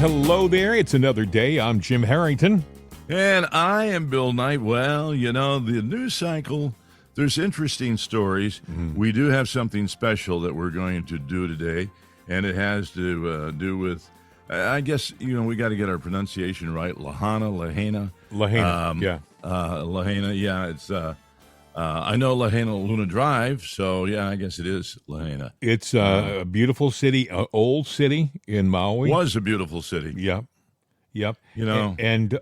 hello there. It's another day. I'm Jim Harrington. And I am Bill Knight. Well, you know, the news cycle, there's interesting stories. We do have something special that we're going to do today, and it has to do with, I guess, you know, we got to get our pronunciation right. Lahaina. Lahaina, Lahaina, yeah. It's, I know Lahaina Luna Drive, so yeah, I guess it is Lahaina. It's a beautiful city, old city in Maui. Was a beautiful city. Yep. You know. And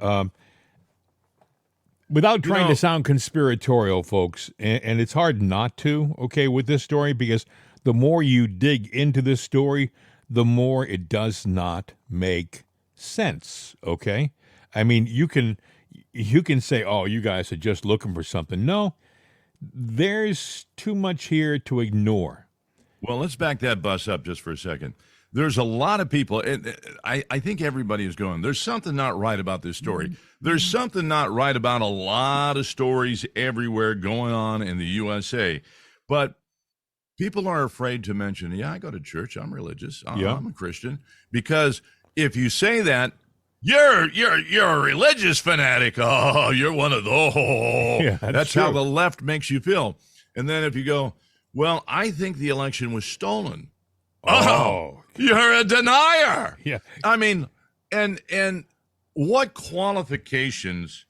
without trying to sound conspiratorial, folks, and it's hard not to, okay, with this story, because the more you dig into this story, the more it does not make sense, okay? I mean, you can say, oh, you guys are just looking for something. No, there's too much here to ignore. Well, let's back that bus up just for a second. There's a lot of people, and I think everybody is going, there's something not right about this story. There's something not right about a lot of stories everywhere going on in the USA. But people are afraid to mention, yeah, I go to church, I'm religious, I'm a Christian. Because if you say that, you're a religious fanatic. Oh, you're one of those. Yeah, that's how the left makes you feel. And then if you go, well, I think the election was stolen. Oh, you're a denier. Yeah. I mean, and what qualifications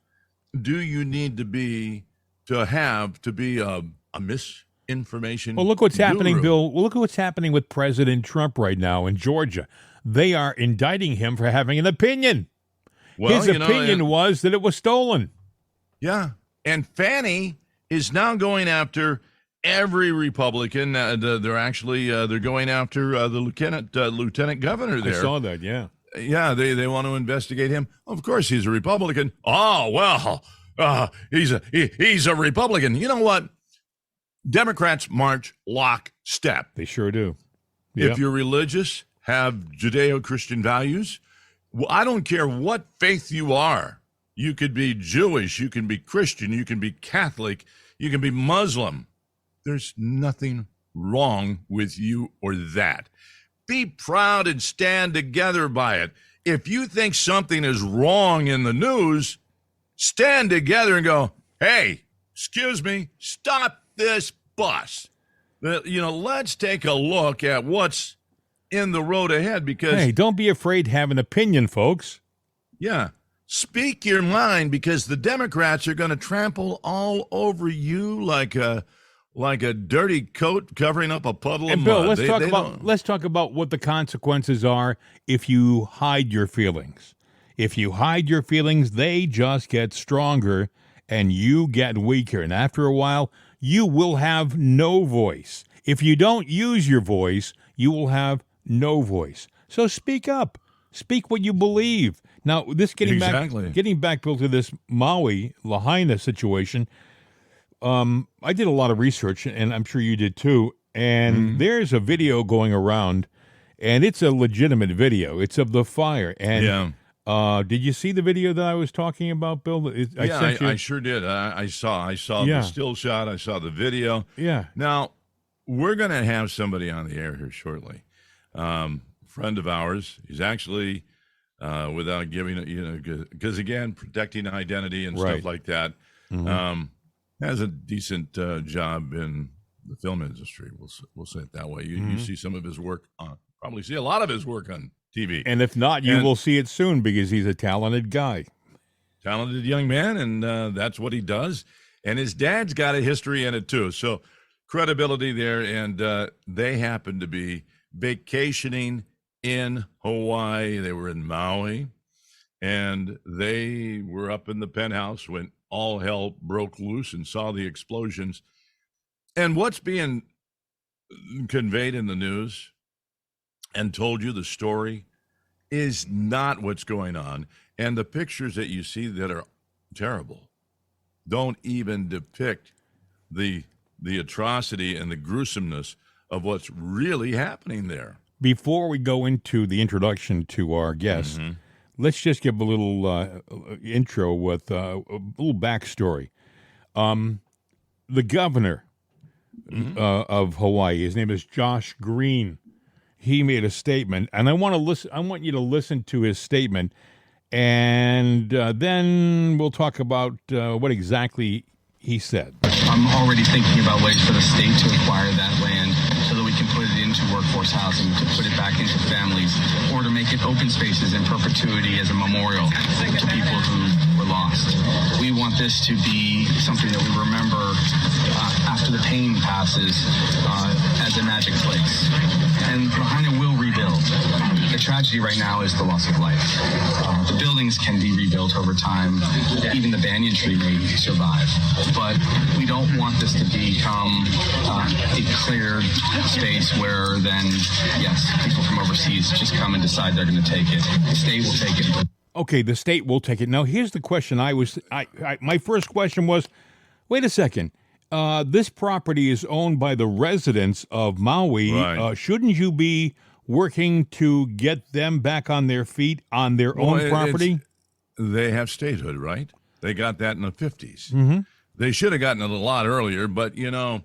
do you need to be a misinformation? Well, look what's happening, guru? Bill. Well, look at what's happening with President Trump right now in Georgia. They are indicting him for having an opinion. Well, his opinion was that it was stolen. Yeah. And Fannie is now going after every Republican. They're going after the lieutenant governor there. I saw that, yeah. Yeah, they want to investigate him. Of course, he's a Republican. Oh, well, he's a Republican. You know what? Democrats march lockstep. They sure do. Yep. If you're religious, have Judeo-Christian values, well, I don't care what faith you are. You could be Jewish, you can be Christian, you can be Catholic, you can be Muslim. There's nothing wrong with you or that. Be proud and stand together by it. If you think something is wrong in the news, stand together and go, hey, excuse me, stop this bus. Let's take a look at what's in the road ahead, because hey, don't be afraid to have an opinion, folks. Yeah. Speak your mind, because the Democrats are going to trample all over you like a dirty coat covering up a puddle of And Bill, mud. let's talk about what the consequences are if you hide your feelings. If you hide your feelings, they just get stronger and you get weaker. And after a while, you will have no voice. If you don't use your voice, you will have no voice. So speak up. Speak what you believe. Now, this getting back, Bill, to this Maui Lahaina situation. I did a lot of research, and I'm sure you did too. And there's a video going around, and it's a legitimate video. It's of the fire. And did you see the video that I was talking about, Bill? I sure did. I saw the still shot. I saw the video. Yeah. Now, we're going to have somebody on the air here shortly. Friend of ours. He's actually, without giving it, because again, protecting identity and stuff like that. Has a decent job in the film industry. We'll say it that way. You see some of his work probably see a lot of his work on TV. And if not, you will see it soon, because he's a talented guy. Talented young man, and that's what he does. And his dad's got a history in it too. So credibility there, and they happen to be vacationing in Hawaii. They were in Maui, and they were up in the penthouse when all hell broke loose and saw the explosions. And what's being conveyed in the news and told you the story is not what's going on. And the pictures that you see that are terrible don't even depict the atrocity and the gruesomeness of what's really happening there. Before we go into the introduction to our guest, let's just give a little intro with a little backstory. The governor of Hawaii, his name is Josh Green. he made a statement, and I want to listen. I want you to listen to his statement, and then we'll talk about what exactly he said. I'm already thinking about ways for the state to acquire that land so that we can put it into workforce housing, to put it back into families, or to make it open spaces in perpetuity as a memorial to people who were lost. We want this to be something that we remember after the pain passes as a magic place. And Lahaina will rebuild. The tragedy right now is the loss of life. The buildings can be rebuilt over time. Even the banyan tree may survive. But we don't want this to become a cleared space where then, yes, people from overseas just come and decide they're going to take it. The state will take it. Okay, the state will take it. Now, here's the question. My first question was, wait a second. This property is owned by the residents of Maui. Right. Shouldn't you be working to get them back on their feet on their own property? They have statehood, right? They got that in the 50s. Mm-hmm. They should have gotten it a lot earlier, but, you know,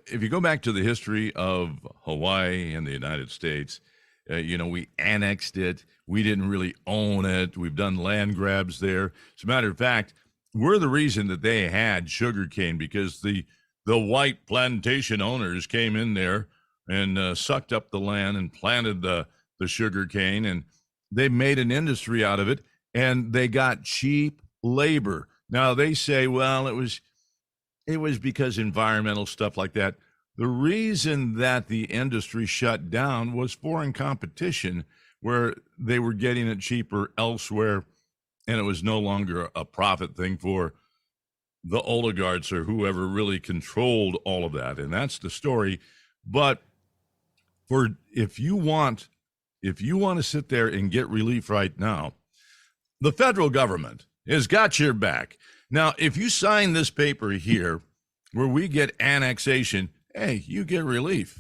if you go back to the history of Hawaii and the United States, we annexed it. We didn't really own it. We've done land grabs there. As a matter of fact, we're the reason that they had sugarcane, because the white plantation owners came in there and sucked up the land and planted the sugarcane, and they made an industry out of it, and they got cheap labor. Now they say, well, it was because environmental stuff like that. The reason that the industry shut down was foreign competition, where they were getting it cheaper elsewhere, and it was no longer a profit thing for the oligarchs or whoever really controlled all of that. And that's the story. But if you want to sit there and get relief right now, the federal government has got your back. Now, if you sign this paper here where we get annexation, hey, you get relief.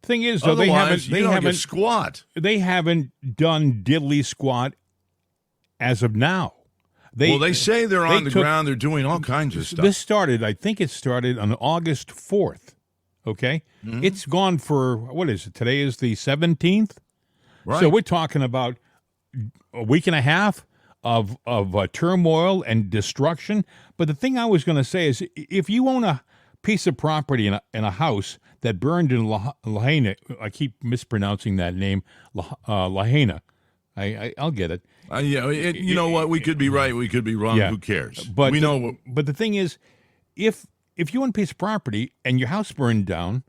Thing is, though, Otherwise, they you don't haven't get squat. They haven't done diddly squat as of now. They say they're on the ground. They're doing all kinds of stuff. I think it started on August 4th. Okay? Mm-hmm. It's gone for, what is it? Today is the 17th? Right. So we're talking about a week and a half of turmoil and destruction. But the thing I was going to say is, if you own a piece of property in a house that burned in Lahaina, I keep mispronouncing that name, Lahaina. I'll get it. You know what? We could be right. We could be wrong. Yeah. Who cares? But the thing is, if you own a piece of property and your house burned down,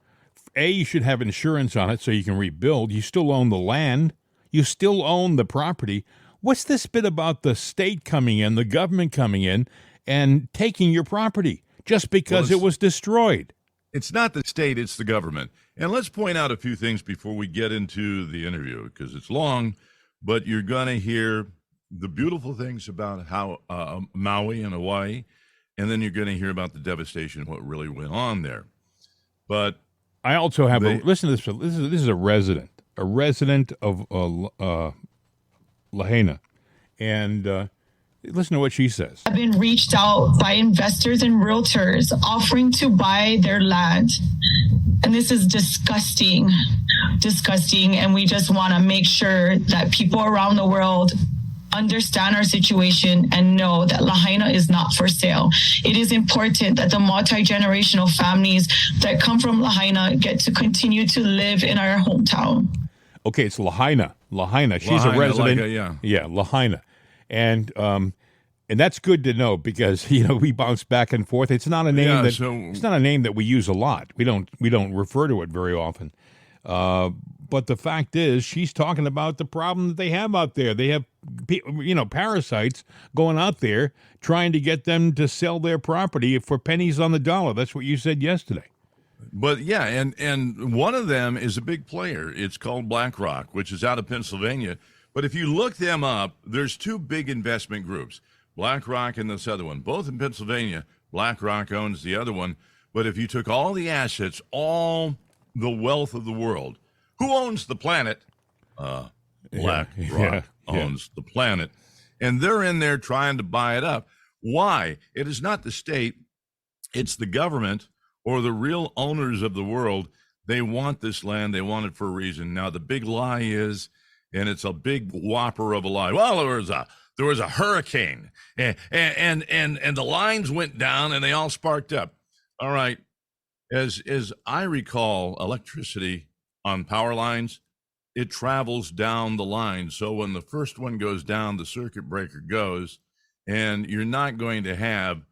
you should have insurance on it so you can rebuild. You still own the land. You still own the property. What's this bit about the state coming in, the government coming in, and taking your property just because it was destroyed? It's not the state, it's the government. And let's point out a few things before we get into the interview, because it's long, but you're going to hear the beautiful things about how Maui and Hawaii, and then you're going to hear about the devastation, what really went on there. But I also have listen to this. This is a resident of Lahaina, and listen to what she says. I've been reached out by investors and realtors offering to buy their land. And this is disgusting. And we just want to make sure that people around the world understand our situation and know that Lahaina is not for sale. It is important that the multi-generational families that come from Lahaina get to continue to live in our hometown. Okay, it's Lahaina. She's a resident. Lahaina. And that's good to know, because we bounce back and forth. It's not a name it's not a name that we use a lot. We don't refer to it very often. But the fact is, she's talking about the problem that they have out there. They have parasites going out there trying to get them to sell their property for pennies on the dollar. That's what you said yesterday. But yeah, and one of them is a big player. It's called BlackRock, which is out of Pennsylvania. But if you look them up, there's two big investment groups, BlackRock and this other one, both in Pennsylvania. BlackRock owns the other one. But if you took all the assets, all the wealth of the world, who owns the planet? BlackRock owns the planet. And they're in there trying to buy it up. Why? It is not the state. It's the government or the real owners of the world They want this land. They want it for a reason. Now, the big lie is, and it's a big whopper of a lie. Well, there was a hurricane, and the lines went down, and they all sparked up. All right. As I recall, electricity on power lines, it travels down the line. So when the first one goes down, the circuit breaker goes, and you're not going to have,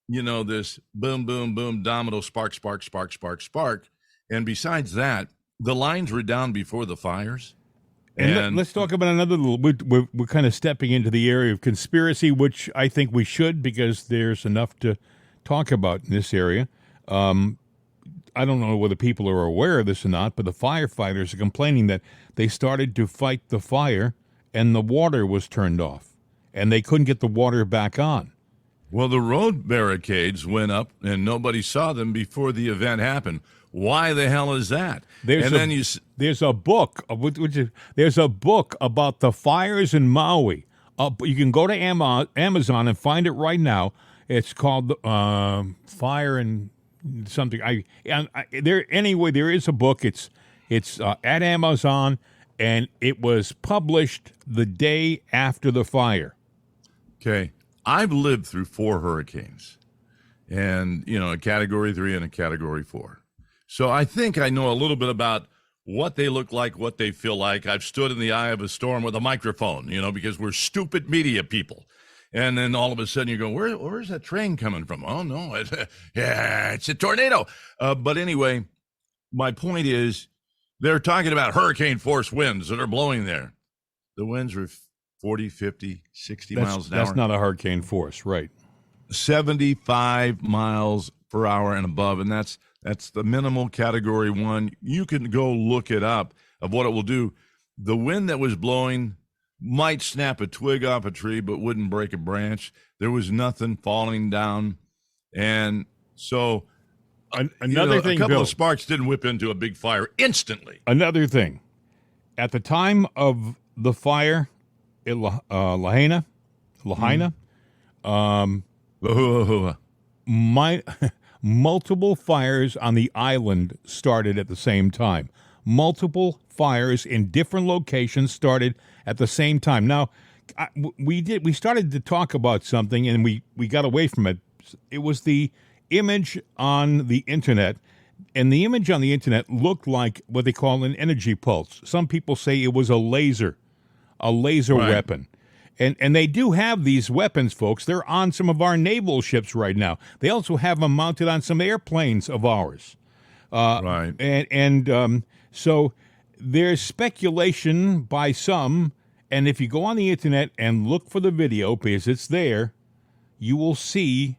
this boom, boom, boom, domino, spark, spark, spark, spark, spark. And besides that, the lines were down before the fires. And let's talk about another little. We're kind of stepping into the area of conspiracy, which I think we should, because there's enough to talk about in this area. I don't know whether people are aware of this or not, but the firefighters are complaining that they started to fight the fire and the water was turned off and they couldn't get the water back on. Well, the road barricades went up and nobody saw them before the event happened. Why the hell is that? There's a book. There's a book about the fires in Maui. You can go to Amazon and find it right now. It's called Fire and something. There is a book. It's at Amazon, and it was published the day after the fire. Okay, I've lived through 4 hurricanes, and a Category 3 and a Category 4. So I think I know a little bit about what they look like, what they feel like. I've stood in the eye of a storm with a microphone, because we're stupid media people. And then all of a sudden you go, where's that train coming from? Oh, no, it's a tornado. But anyway, my point is they're talking about hurricane force winds that are blowing there. The winds are 40, 50, 60 miles an hour. That's not a hurricane force, right? 75 miles per hour and above. And that's the minimal Category 1. You can go look it up of what it will do. The wind that was blowing might snap a twig off a tree, but wouldn't break a branch. There was nothing falling down. And so another thing, a couple Bill, of sparks didn't whip into a big fire instantly. Another thing, at the time of the fire in Lahaina, multiple fires on the island started at the same time. Multiple fires in different locations started at the same time. Now, we started to talk about something, and we got away from it. It was the image on the internet, and the image on the internet looked like what they call an energy pulse. Some people say it was a laser right. weapon. And they do have these weapons, folks. They're on some of our naval ships right now. They also have them mounted on some airplanes of ours. Right. So there's speculation by some, and if you go on the internet and look for the video, because it's there, you will see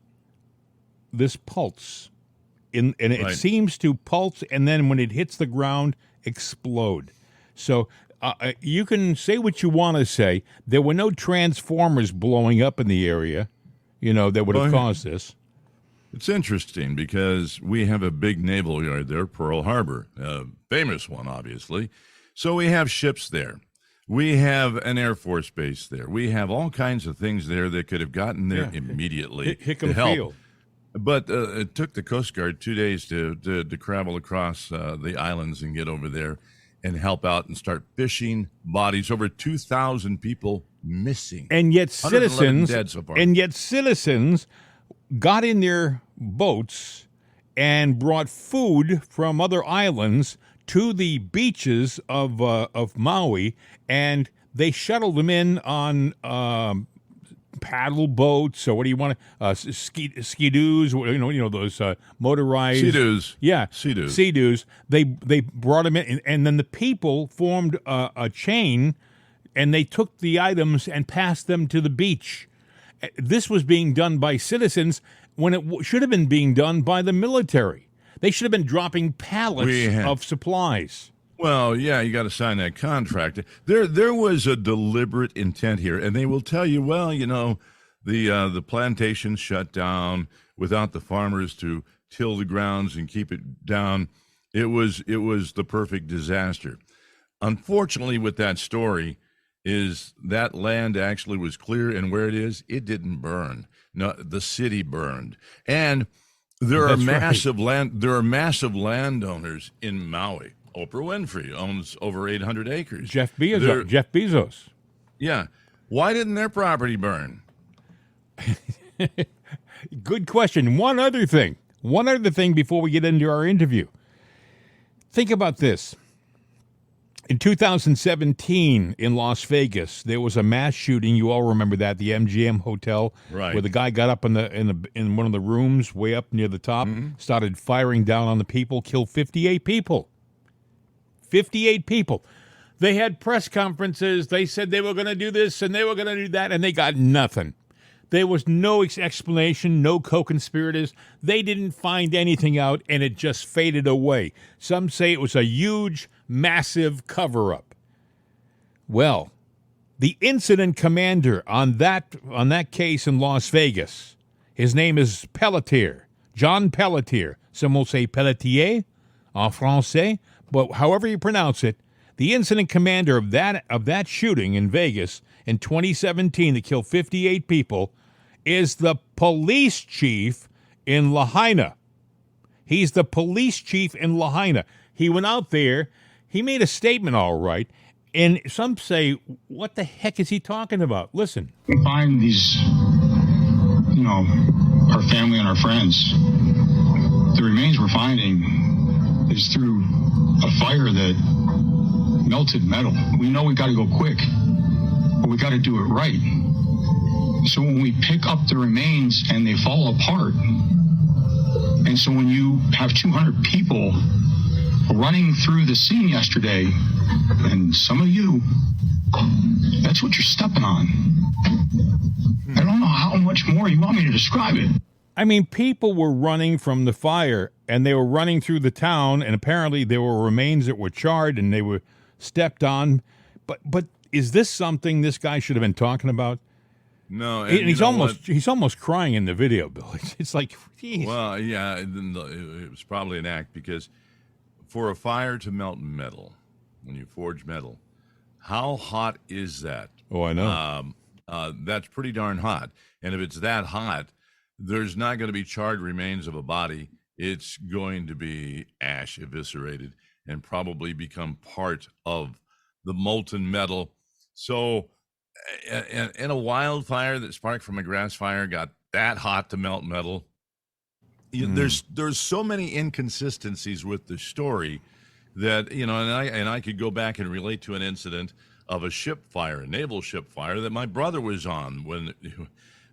this pulse. And it seems to pulse, and then when it hits the ground, explode. So you can say what you want to say. There were no transformers blowing up in the area, that would have caused this. It's interesting because we have a big naval yard there, Pearl Harbor, a famous one, obviously. So we have ships there. We have an Air Force base there. We have all kinds of things there that could have gotten there immediately to help. Field. But it took the Coast Guard 2 days to travel across the islands and get over there and help out and start fishing bodies. Over 2,000 people missing. And yet 111 dead so far. citizens got in their boats and brought food from other islands to the beaches of Maui, and they shuttled them in on paddle boats, or what do you want to ski-doos, those motorized Sea-doos. Yeah, Sea-doos. Sea-doos. They brought them in, and then the people formed a chain, and they took the items and passed them to the beach. This was being done by citizens when it should have been being done by the military. They should have been dropping pallets of supplies. Well, yeah, you got to sign that contract. There was a deliberate intent here, and they will tell you, well, the plantation shut down without the farmers to till the grounds and keep it down. It was the perfect disaster. Unfortunately, with that story, is that land actually was clear, and where it is, it didn't burn. No, the city burned. And There are That's right. massive landowners in Maui. Oprah Winfrey owns over 800 acres. Jeff Bezos. Yeah. Why didn't their property burn? Good question. One other thing before we get into our interview. Think about this. In 2017 in Las Vegas, there was a mass shooting. You all remember that, the MGM Hotel, Right. where the guy got up in one of the rooms way up near the top, started firing down on the people, killed 58 people. 58 people. They had press conferences. They said they were going to do this and they were going to do that, and they got nothing. There was no explanation, no co-conspirators. They didn't find anything out, and it just faded away. Some say it was a huge, massive cover-up. Well, the incident commander on that case in Las Vegas, his name is Pelletier, John Pelletier. Some will say Pelletier en français, but however you pronounce it, the incident commander of that shooting in Vegas in 2017 that killed 58 people is the police chief in Lahaina. He's the police chief in Lahaina. He went out there. He made a statement, all right. And some say, what the heck is he talking about? Listen. We find these, our family and our friends. The remains we're finding is through a fire that melted metal. We know we got to go quick, but we got to do it right. So when we pick up the remains and they fall apart, and so when you have 200 people running through the scene yesterday, and some of you, that's what you're stepping on. I don't know how much more you want me to describe it. I mean, people were running from the fire, and they were running through the town, and apparently there were remains that were charred, and they were stepped on. But is this something this guy should have been talking about? No, and he's almost crying in the video, Bill. It's like, geez. Well, yeah, it was probably an act, because for a fire to melt metal, when you forge metal, how hot is that? Oh, I know. That's pretty darn hot. And if it's that hot, there's not going to be charred remains of a body. It's going to be ash eviscerated and probably become part of the molten metal. So, and a wildfire that sparked from a grass fire got that hot to melt metal. There's so many inconsistencies with the story that, and I could go back and relate to an incident of a ship fire, a naval ship fire that my brother was on when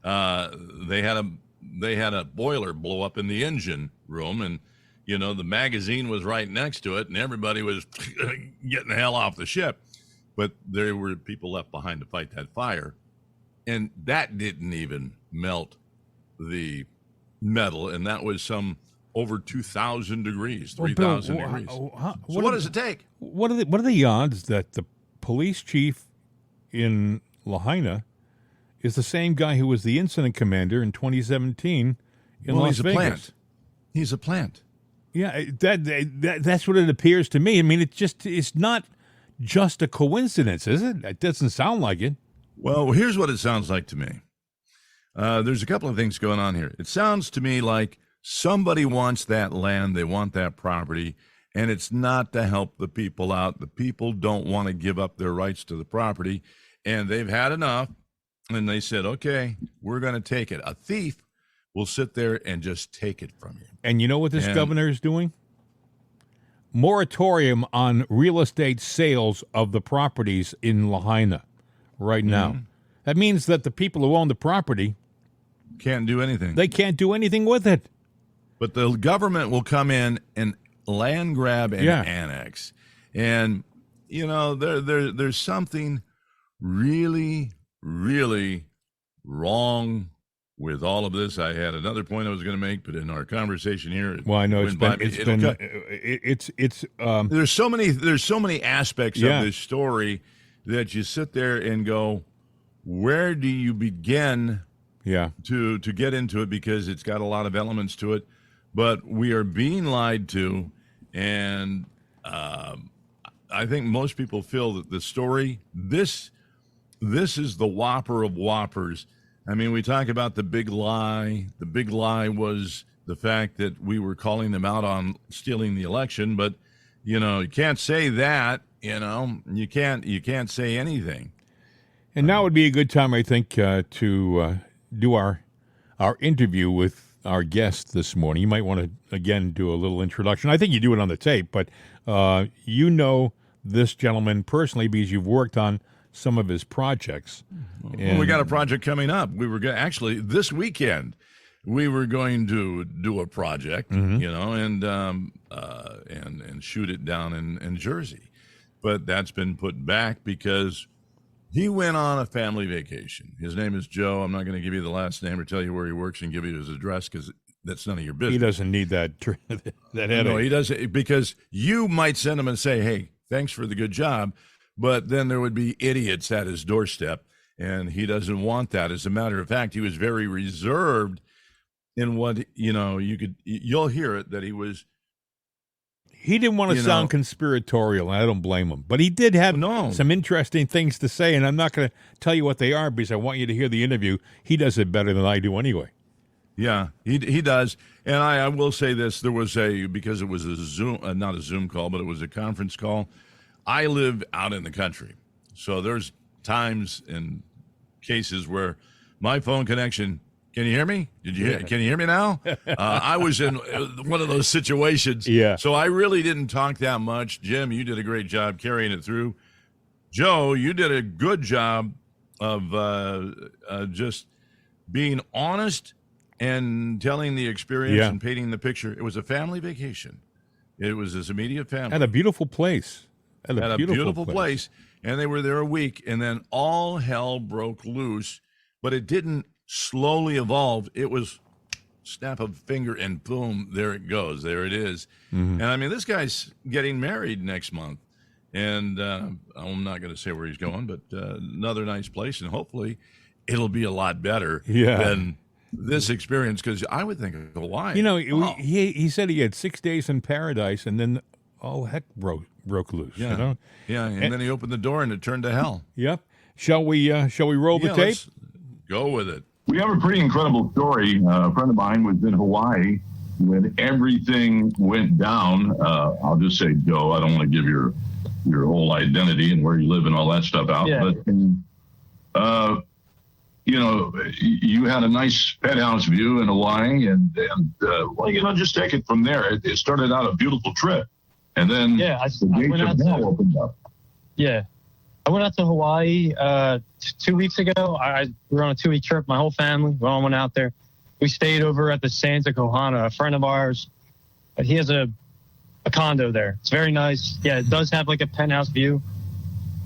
they had a boiler blow up in the engine room, and the magazine was right next to it, and everybody was getting the hell off the ship. But there were people left behind to fight that fire, and that didn't even melt the metal, and that was some over 2,000 degrees, 3,000 degrees. What does it take? What are the odds that the police chief in Lahaina is the same guy who was the incident commander in 2017 in Las Vegas? He's a plant. Yeah, that's what it appears to me. I mean, it's not just a coincidence, is it? It doesn't sound like it. Well, here's what it sounds like to me. There's a couple of things going on here. It sounds to me like somebody wants that land, they want that property, and it's not to help the people out. The people don't want to give up their rights to the property, and they've had enough, and they said, okay, we're going to take it. A thief will sit there and just take it from you. And you know what this governor is doing? Moratorium on real estate sales of the properties in Lahaina right now. That means that the people who own the property can't do anything. They can't do anything with it. But the government will come in and land grab and annex. And, there's something really, really wrong with all of this. I had another point I was going to make, but in our conversation here, well, I know there's so many aspects of this story that you sit there and go, where do you begin to get into it, because it's got a lot of elements to it. But we are being lied to, and I think most people feel that the story, this is the whopper of whoppers. I mean, we talk about the big lie. The big lie was the fact that we were calling them out on stealing the election, but you can't say that. You can't say anything. And now would be a good time, I think, to do our interview with our guest this morning. You might want to, again, do a little introduction. I think you do it on the tape, but you know this gentleman personally because you've worked on some of his projects. Well, we got a project coming up. We were actually this weekend. We were going to do a project, and shoot it down in Jersey, but that's been put back because he went on a family vacation. His name is Joe. I'm not going to give you the last name or tell you where he works and give you his address because that's none of your business. He doesn't need that headache. No, he doesn't, because you might send him and say, "Hey, thanks for the good job," but then there would be idiots at his doorstep, and he doesn't want that. As a matter of fact, he was very reserved in what you'll hear it that he was. He didn't want to sound conspiratorial, and I don't blame him. But he did have some interesting things to say, and I'm not going to tell you what they are because I want you to hear the interview. He does it better than I do anyway. Yeah, he does. And I will say this. There was because it was a Zoom, not a Zoom call, but it was a conference call. I live out in the country. So there's times and cases where my phone connection, can you hear me? Can you hear me now? I was in one of those situations. Yeah. So I really didn't talk that much. Jim, you did a great job carrying it through. Joe, you did a good job of just being honest and telling the experience and painting the picture. It was a family vacation. It was his immediate family. At a beautiful place. At a beautiful place. And they were there a week, and then all hell broke loose. But it didn't slowly evolve. It was snap of a finger and boom, there it goes. There it is. Mm-hmm. And I mean, this guy's getting married next month. And I'm not going to say where he's going, but another nice place. And hopefully it'll be a lot better than this experience, because I would think of Hawaii. He said he had 6 days in paradise, and then all heck broke loose. Yeah, and then he opened the door and it turned to hell. Yep. Shall we roll the tape? Let's go with it. We have a pretty incredible story. A friend of mine was in Hawaii when everything went down. I'll just say, Joe, I don't want to give your whole identity and where you live and all that stuff out. Yeah. But, you had a nice penthouse view in Hawaii, and just take it from there. It started out a beautiful trip. And then the gates of hell opened up. Yeah. I went out to Hawaii 2 wewe were on a 2-week trip, my whole family. We all went out there. We stayed over at the Santa Kohana. A friend of ours, he has a condo there. It's very nice. Yeah, it does have like a penthouse view.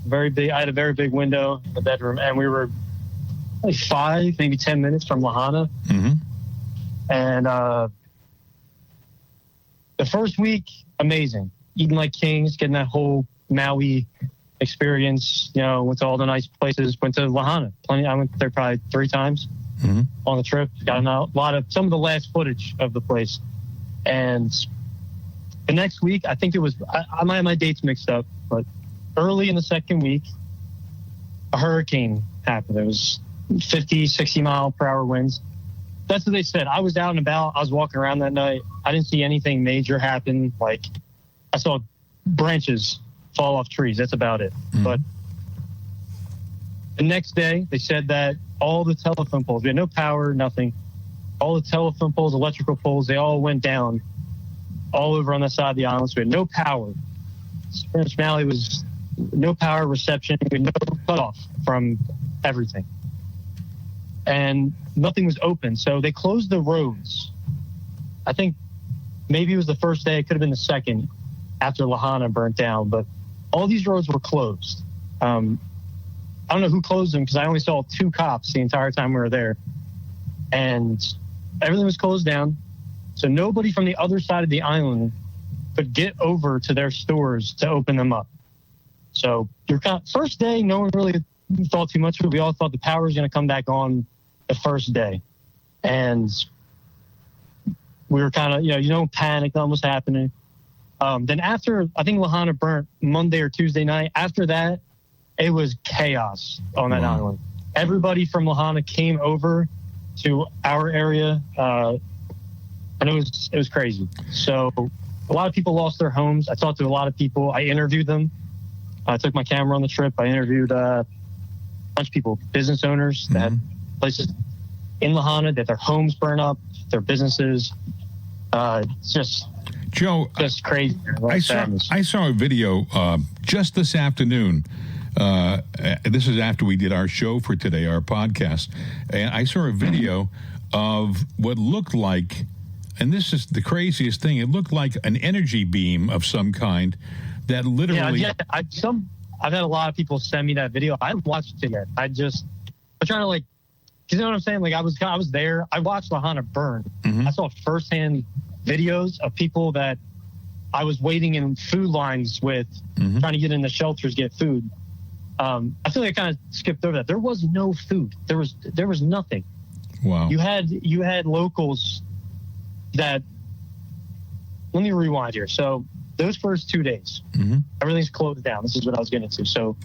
Very big. I had a very big window in the bedroom, and we were like 5, maybe 10 minutes from Lahaina. Mm-hmm. And the first week, amazing. Eating like kings, getting that whole Maui experience, went to all the nice places, went to Lahaina. I went there probably 3 times on the trip. Got some of the last footage of the place. And the next week, I think it was, I might have my dates mixed up, but early in the second week, a hurricane happened. It was 50, 60 mile per hour winds. That's what they said. I was out and about. I was walking around that night. I didn't see anything major happen. Like, I saw branches fall off trees. That's about it. Mm-hmm. But the next day, they said that all the telephone poles, we had no power, nothing. All the telephone poles, electrical poles, they all went down all over on the side of the island. So we had no power. Spanish Valley was no power reception. We had no cutoff from everything. And nothing was open. So they closed the roads. I think maybe it was the first day. It could have been the second after Lahaina burnt down. But all these roads were closed. I don't know who closed them because I only saw 2 cops the entire time we were there. And everything was closed down. So nobody from the other side of the island could get over to their stores to open them up. So first day, no one really thought too much of it. We all thought the power was going to come back on the first day. And we were kind of, panic, nothing was happening. Then after, I think Lahaina burnt Monday or Tuesday night. After that, it was chaos on that island. Everybody from Lahaina came over to our area. I And it was crazy. So a lot of people lost their homes. I talked to a lot of people. I interviewed them. I took my camera on the trip. I interviewed a bunch of people, business owners that had places in Lahaina that their homes burn up, their businesses. It's just Joe, just crazy. I saw a video just this afternoon. This is after we did our show for today, our podcast. And I saw a video of what looked like, and this is the craziest thing, it looked like an energy beam of some kind that literally... Yeah, I've had a lot of people send me that video. I haven't watched it yet. I'm trying to, like, you know what I'm saying? Like, I was there. I watched Lahaina burn. Mm-hmm. I saw firsthand videos of people that I was waiting in food lines with, trying to get in the shelters, get food. I feel like I kind of skipped over that. There was no food. There was nothing. Wow. You had locals that, let me rewind here. So those first 2 days, everything's closed down. This is what I was getting to. So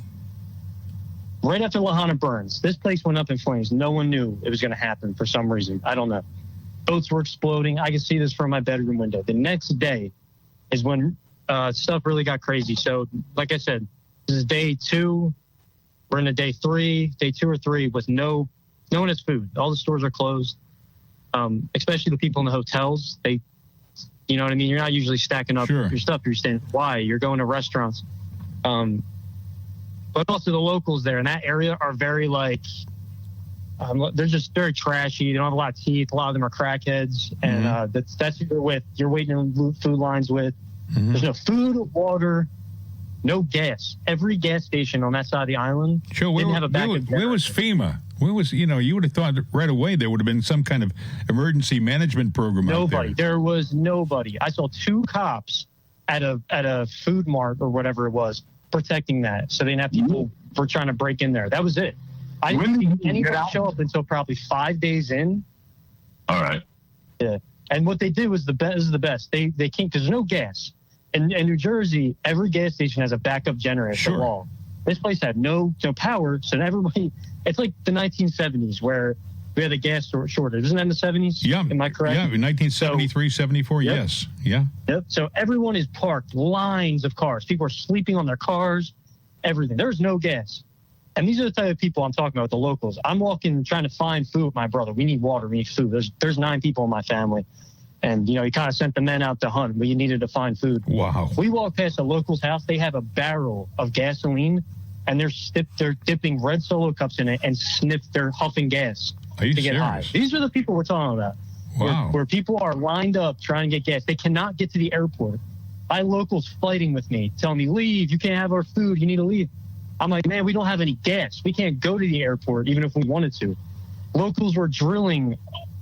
right after Lahaina burns, this place went up in flames. No one knew it was going to happen for some reason. I don't know. Boats were exploding. I could see this from my bedroom window. The next day is when stuff really got crazy. So like I said, this is day 2. We're into day 3, day 2 or 3 with no one has food. All the stores are closed. Especially the people in the hotels. You know what I mean? You're not usually stacking up your stuff. You're staying. Why? You're going to restaurants. But also the locals there in that area are very like, they're just very trashy. They don't have a lot of teeth. A lot of them are crackheads. And that's who you're with. You're waiting in food lines with. There's no food, water, no gas. Every gas station on that side of the island didn't have a backup. Where was FEMA? Where was, you would have thought right away there would have been some kind of emergency management program. Nobody. There was nobody. I saw 2 cops at a food mart or whatever it was protecting that. So they didn't have people for trying to break in there. That was it. I didn't see anybody show up until probably 5 days in. All right. Yeah. And what they did was the best. They came, because there's no gas. In New Jersey, every gas station has a backup generator. Sure. Law. This place had no power, so everybody. It's like the 1970s where we had a gas shortage. Isn't that in the 70s? Yeah. Am I correct? Yeah, in 1973, 74, yep. Yes. Yeah. Yep. So everyone is parked, lines of cars. People are sleeping on their cars, everything. There's no gas. And these are the type of people I'm talking about, the locals. I'm walking, trying to find food with my brother. We need water. We need food. There's 9 people in my family. And, he kind of sent the men out to hunt. We needed to find food. Wow. We walked past a local's house. They have a barrel of gasoline, and they're dipping red Solo cups in it and they're huffing gas to get high. These are the people we're talking about. Wow. Where people are lined up trying to get gas. They cannot get to the airport. I had locals fighting with me, telling me, leave. You can't have our food. You need to leave. I'm like, man, we don't have any gas. We can't go to the airport even if we wanted to. Locals were drilling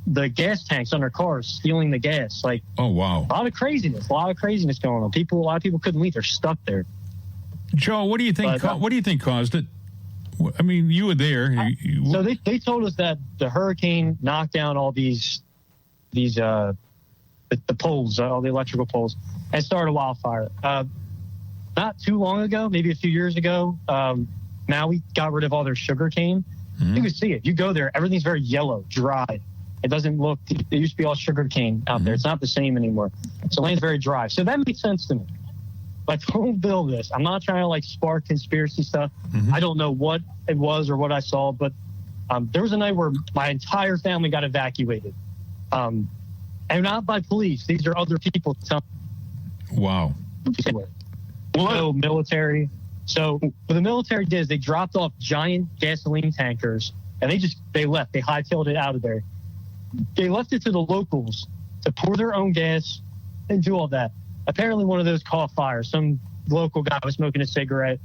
the gas tanks on their cars, stealing the gas. Like, oh wow, a lot of craziness going on. A lot of people couldn't leave. They're stuck there. Joe, what do you think? What do you think caused it? I mean, you were there. So they told us that the hurricane knocked down all these the poles, all the electrical poles, and started a wildfire. Not too long ago, maybe a few years ago, Maui got rid of all their sugar cane. You can see it. You go there, everything's very yellow, dry. It doesn't look, it used to be all sugar cane out there. It's not the same anymore. So land's very dry. So that makes sense to me. But don't build this. I'm not trying to spark conspiracy stuff. I don't know what it was or what I saw, but there was a night where my entire family got evacuated. And not by police. These are other people. Wow. No military. So what the military did is they dropped off giant gasoline tankers and they left. They hightailed it out of there. They left it to the locals to pour their own gas and do all that. Apparently one of those caught fire. Some local guy was smoking a cigarette.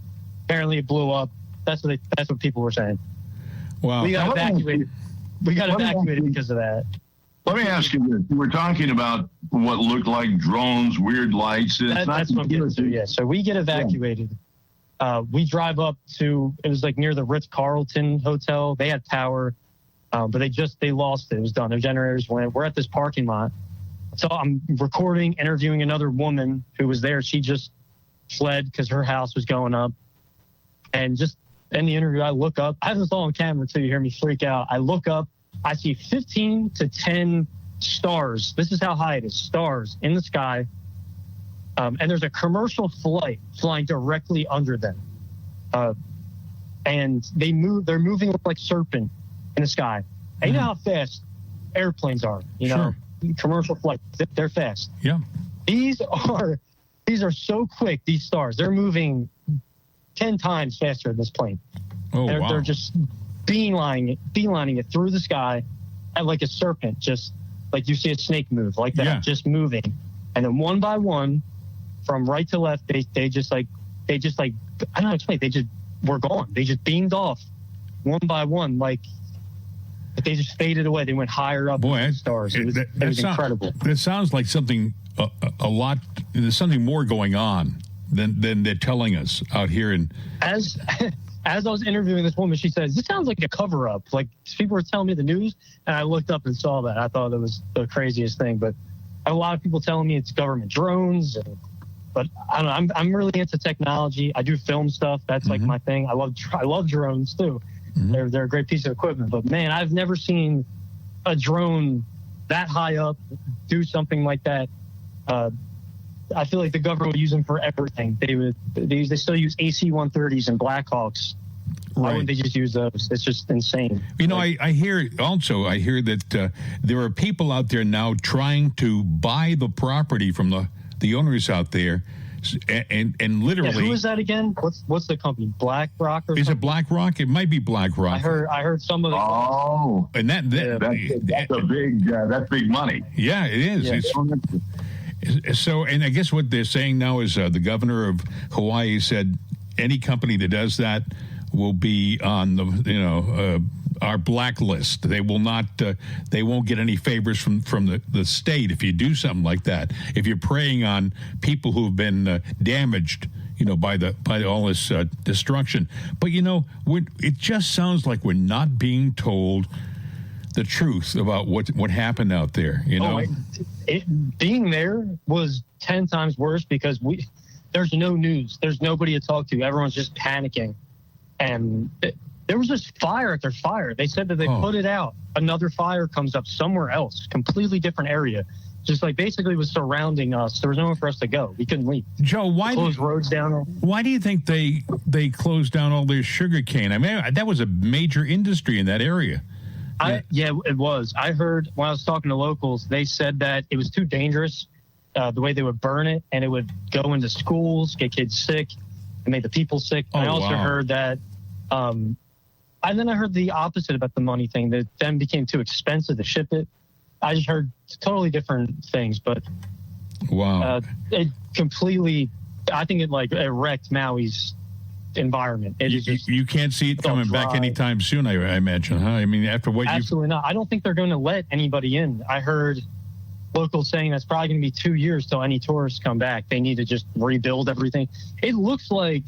Apparently it blew up. That's what people were saying. Wow. We got evacuated. Because of that. Let me ask you this. You were talking about what looked like drones, weird lights. That's what I'm getting to, yeah. So we get evacuated. We drive up to, it was near the Ritz-Carlton Hotel. They had power, but they lost it. It was done. Their generators went. We're at this parking lot. So I'm recording, interviewing another woman who was there. She just fled because her house was going up. And just in the interview, I look up. I have this all on camera too. You hear me freak out. I look up. I see 15 to 10 stars. This is how high it is. Stars in the sky. And there's a commercial flight flying directly under them. And they're moving like serpent in the sky. And you know how fast airplanes are, Sure. Commercial flight, they're fast. Yeah. These are so quick, these stars. They're moving 10 times faster than this plane. Oh, wow. They're just beelining it through the sky at like a serpent, just like you see a snake move, like that, just moving. And then one by one, from right to left, they just I don't know how to explain. They just were gone. They just beamed off one by one, like they just faded away. They went higher up in the stars. It was incredible. That sounds like something a lot. There's something more going on than they're telling us out here. As I was interviewing this woman, she says, "This sounds like a cover-up." Like people were telling me the news, and I looked up and saw that. I thought it was the craziest thing. But a lot of people telling me it's government drones. But I don't know. I'm really into technology. I do film stuff. That's like my thing. I love drones too. They're a great piece of equipment. But man, I've never seen a drone that high up do something like that. I feel like the government would use them for everything. They still use AC-130s and Blackhawks. Why wouldn't they just use those? It's just insane. I hear that there are people out there now trying to buy the property from the owners out there, and literally. Yeah, who is that again? What's the company? BlackRock or something? Is it BlackRock? It might be BlackRock. I heard some of the. Oh, and that's big money. Yeah, it is. Yeah. So, and I guess what they're saying now is the governor of Hawaii said any company that does that will be on the our blacklist. They will not. They won't get any favors from the state if you do something like that. If you're preying on people who've been damaged, by all this destruction. But it just sounds like we're not being told the truth about what happened out there. Being there was 10 times worse because there's no news. There's nobody to talk to. Everyone's just panicking. And there was this fire at their fire. They said that they put it out. Another fire comes up somewhere else, completely different area. Just like basically was surrounding us. There was nowhere for us to go. We couldn't leave. Joe, why closed roads down? Why do you think they closed down all their sugar cane? I mean, that was a major industry in that area. Yeah, it was. I heard when I was talking to locals, they said that it was too dangerous, the way they would burn it, and it would go into schools, get kids sick, and make the people sick. I also heard that, and then I heard the opposite about the money thing, that then became too expensive to ship it. I just heard totally different things, but it completely, I think it wrecked Maui's environment. You can't see it coming back anytime soon, I imagine, huh? I mean, after what absolutely not. I don't think they're going to let anybody in. I heard locals saying that's probably going to be 2 years till any tourists come back. They need to just rebuild everything. It looks like,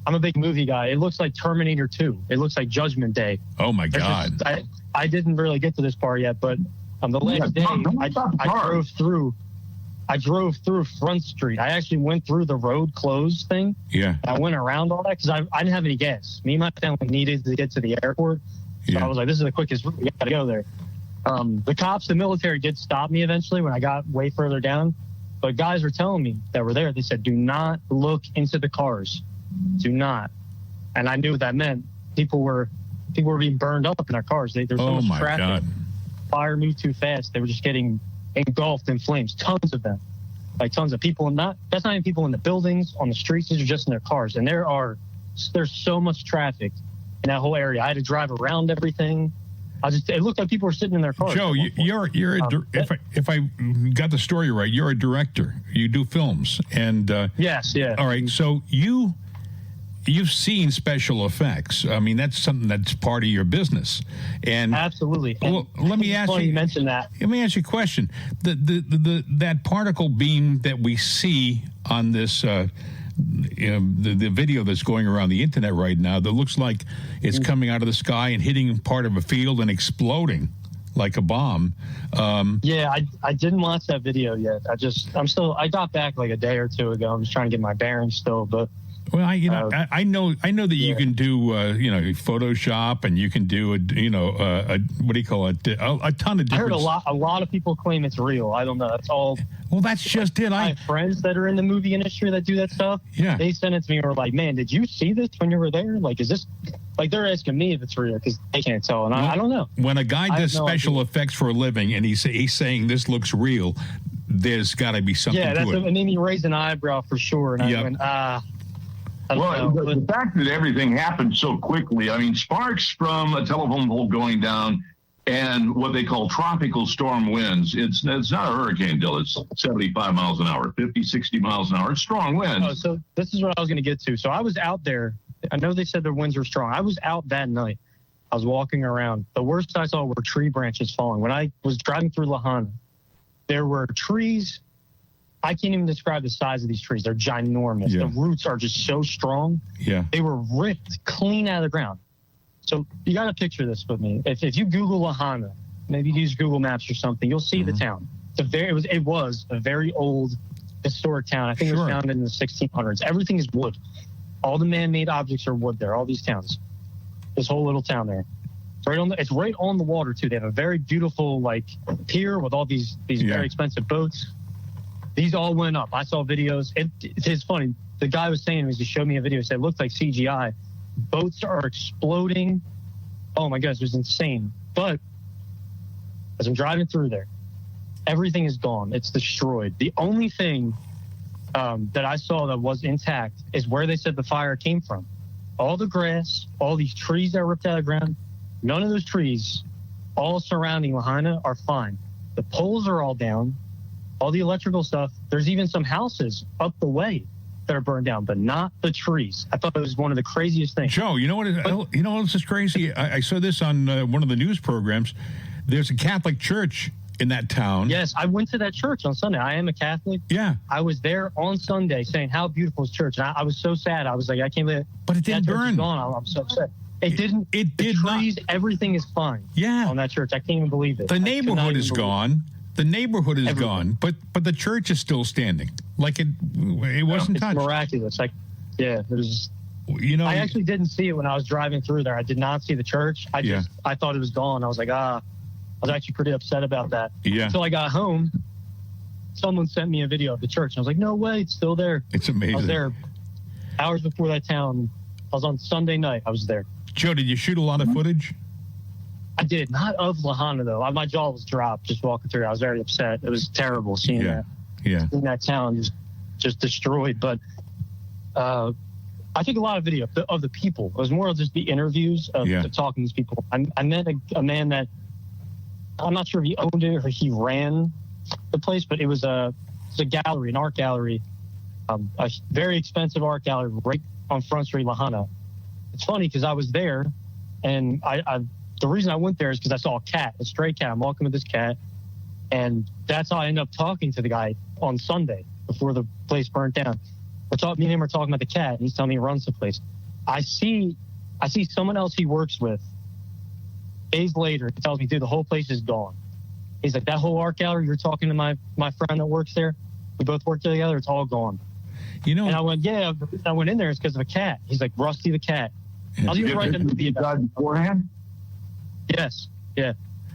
I'm a big movie guy. It looks like Terminator 2. It looks like Judgment Day. Oh my God. I didn't really get to this part yet, but on the last day, I drove through Front Street. I actually went through the road closed thing. Yeah. I went around all that because I didn't have any gas. Me and my family needed to get to the airport. So I was like, this is the quickest route. We got to go there. The cops, the military did stop me eventually when I got way further down. But guys were telling me that were there. They said, do not look into the cars. Do not. And I knew what that meant. People were being burned up in their cars. There's so much traffic. God. Fire moved too fast. They were just getting engulfed in flames. Tons of them. Like tons of people. That's not even people in the buildings, on the streets. These are just in their cars. And there's so much traffic in that whole area. I had to drive around everything. It looked like people were sitting in their cars. Joe, if I got the story right, you're a director. You do films. And yes, yeah. All right. So you've seen special effects. I mean, that's something that's part of your business. And absolutely. Well, let me ask you. You mentioned that. Let me ask you a question. That particle beam that we see on this, the video that's going around the internet right now, that looks like it's coming out of the sky and hitting part of a field and exploding like a bomb. Yeah, I didn't watch that video yet. I got back like a day or two ago. I'm just trying to get my bearings still, but. Well, I know that you can do Photoshop, and you can do what do you call it? A ton of different. I heard a lot of people claim it's real. I don't know. It's all. Well, that's just it. I have friends that are in the movie industry that do that stuff. Yeah. They sent it to me and were like, "Man, did you see this when you were there? Like, is this?" Like, they're asking me if it's real because they can't tell, and I don't know. When a guy does special effects for a living and he's saying this looks real, there's got to be something to it. It made me raise an eyebrow for sure, and I went, Well, the fact that everything happened so quickly, I mean, sparks from a telephone pole going down and what they call tropical storm winds. It's not a hurricane, Dill. It's 75 miles an hour, 50, 60 miles an hour. It's strong winds. Oh, so this is what I was going to get to. So I was out there. I know they said the winds were strong. I was out that night. I was walking around. The worst I saw were tree branches falling. When I was driving through Lahaina, there were trees. I can't even describe the size of these trees. They're ginormous. Yeah. The roots are just so strong. Yeah. They were ripped clean out of the ground. So you got to picture this with me. If you Google Lahaina, maybe use Google Maps or something, you'll see the town. It was a very old historic town. I think it was founded in the 1600s. Everything is wood. All the man-made objects are wood there, all these towns. This whole little town there. It's right on the water, too. They have a very beautiful, pier with all these very expensive boats. These all went up. I saw videos. It's funny. The guy was saying, he showed me a video, said it looked like CGI. Boats are exploding. Oh, my gosh, it was insane. But as I'm driving through there, everything is gone. It's destroyed. The only thing that I saw that was intact is where they said the fire came from. All the grass, all these trees that were ripped out of the ground, none of those trees, all surrounding Lahaina, are fine. The poles are all down, all the electrical stuff. There's even some houses up the way that are burned down, but not the trees. I thought it was one of the craziest things. Joe, you know what else is crazy? I saw this on one of the news programs. There's a Catholic church in that town. Yes, I went to that church on Sunday. I am a Catholic. Yeah. I was there on Sunday saying how beautiful is church. And I was so sad. I was like, I can't believe it. But it didn't burn. Gone. I'm so upset. It didn't. It did the trees, not. Everything is fine. Yeah. On that church. I can't even believe it. The neighborhood is gone. The neighborhood is gone, but the church is still standing. Like it wasn't touched. It's miraculous. It was. I actually didn't see it when I was driving through there. I did not see the church. I thought it was gone. I was like, I was actually pretty upset about that. Yeah. Until I got home, someone sent me a video of the church. And I was like, no way, it's still there. It's amazing. I was there hours before that town. I was on Sunday night. I was there. Joe, did you shoot a lot of footage? I did. Not of Lahaina, though. My jaw was dropped just walking through. I was very upset. It was terrible seeing that. Yeah. Seeing that town just destroyed. But I took a lot of video of the people. It was more of just the interviews of talking to these people. I met a man that, I'm not sure if he owned it or he ran the place, but it was a gallery, an art gallery, a very expensive art gallery right on Front Street, Lahaina. It's funny because I was there, and the reason I went there is because I saw a stray cat. I'm walking with this cat, and that's how I ended up talking to the guy on Sunday before the place burnt down. Me and him are talking about the cat, and he's telling me he runs the place. I see someone else he works with. Days later, he tells me, dude, the whole place is gone. He's like, that whole art gallery, you're talking to my friend that works there. We both work together. It's all gone. And I went, yeah. I went in there. It's because of a cat. He's like, Rusty the cat. I was even writing a movie about it beforehand. Yes. Yeah.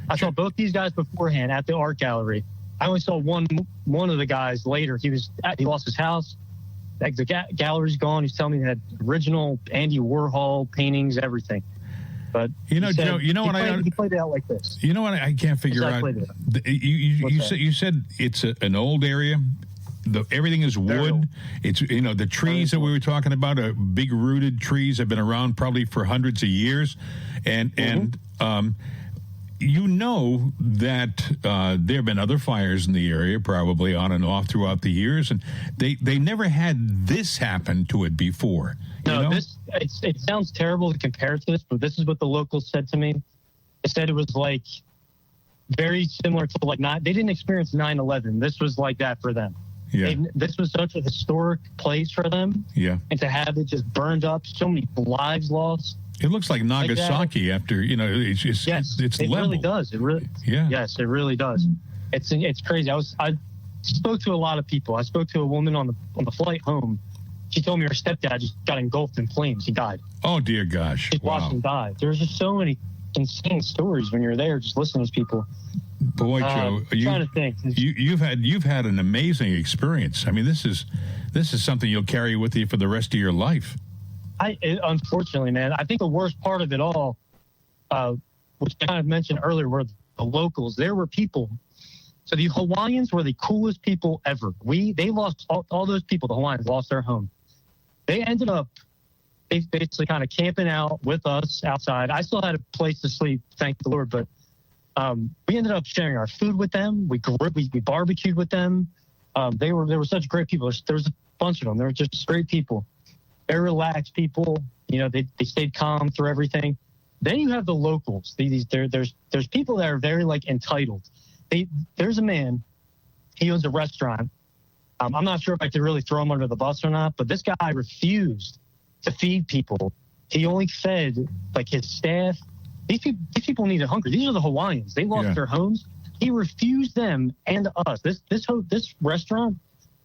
I saw both these guys beforehand at the art gallery. I only saw one of the guys later. He lost his house. The gallery's gone. He's telling me he had original Andy Warhol paintings, everything. But Joe, he played it out like this. You know what I can't figure out? You said it's an old area. Everything is wood. It's the trees that we were talking about are big rooted trees, have been around probably for hundreds of years, and that there have been other fires in the area, probably on and off throughout the years, and they never had this happen to it before. It sounds terrible to compare to this, but this is what the locals said to me. They said it was very similar to they didn't experience 9/11. This was like that for them. Yeah. This was such a historic place for them. Yeah. And to have it just burned up, so many lives lost. It looks like Nagasaki after, it's just, it's it level. Really does. It really, yes, it really does. It's crazy. I spoke to a lot of people. I spoke to a woman on the flight home. she told me her stepdad just got engulfed in flames. He died. Oh, dear gosh. Just watched him die. There's just so many insane stories when you're there just listening to these people. Boy, Joe, trying to think. You've had an amazing experience. I mean, this is something you'll carry with you for the rest of your life. Unfortunately, man, I think the worst part of it all, which I kind of mentioned earlier, were the locals. There were people. So the Hawaiians were the coolest people ever. They lost all those people. The Hawaiians lost their home. They ended up basically kind of camping out with us outside. I still had a place to sleep, thank the Lord, but we ended up sharing our food with them. We barbecued with them. They were such great people. There was a bunch of them. They were just great people. Very relaxed people. You know, they stayed calm through everything. Then you have the locals. There's people that are very like entitled. There's a man. He owns a restaurant. I'm not sure if I could really throw him under the bus or not, but this guy refused to feed people. He only fed like his staff. These people needed hunger. These are the Hawaiians. They lost their homes. He refused them and us. This restaurant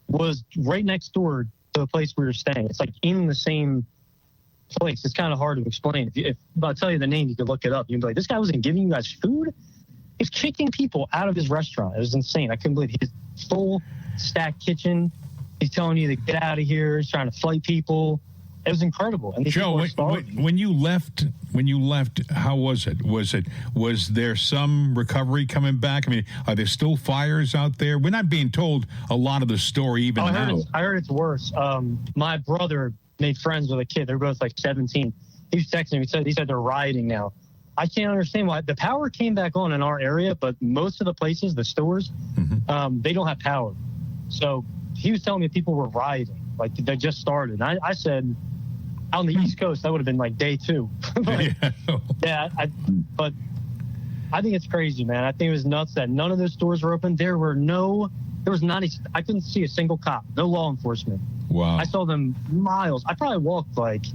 was right next door to the place we were staying. It's like in the same place. It's kind of hard to explain. If I'll tell you the name, you could look it up. You'd be like, this guy wasn't giving you guys food? He's kicking people out of his restaurant. It was insane. I couldn't believe his full stacked kitchen. He's telling you to get out of here. He's trying to fight people. It was incredible. And Joe, when you left, how was it? Was there some recovery coming back? I mean, are there still fires out there? We're not being told a lot of the story even now. I heard it's worse. My brother made friends with a kid. They're both like 17. He was texting me. He said they're rioting now. I can't understand why. The power came back on in our area, but most of the places, the stores, they don't have power. So he was telling me people were rioting. Like they just started. And I said, on the East Coast, that would have been like day 2. But I think it's crazy, man. I think it was nuts that none of those stores were open. I couldn't see a single cop, no law enforcement. Wow. I saw them miles. I probably walked like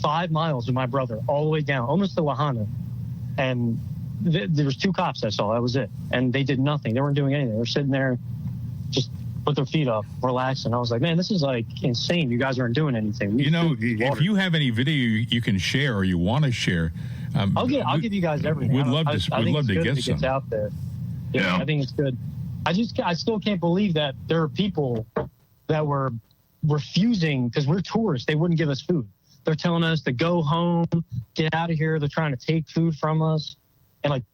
5 miles with my brother all the way down, almost to Lahaina. And there was 2 cops I saw. That was it. And they did nothing. They weren't doing anything. They were sitting there just put their feet up, relaxing. I was like, man, this is like insane. You guys aren't doing anything. If you have any video you can share or you want to share, I'll give you guys everything. We'd love to get some. It's out there. Yeah, I think it's good. I still can't believe that there are people that were refusing because we're tourists. They wouldn't give us food. They're telling us to go home, get out of here. They're trying to take food from us, and like,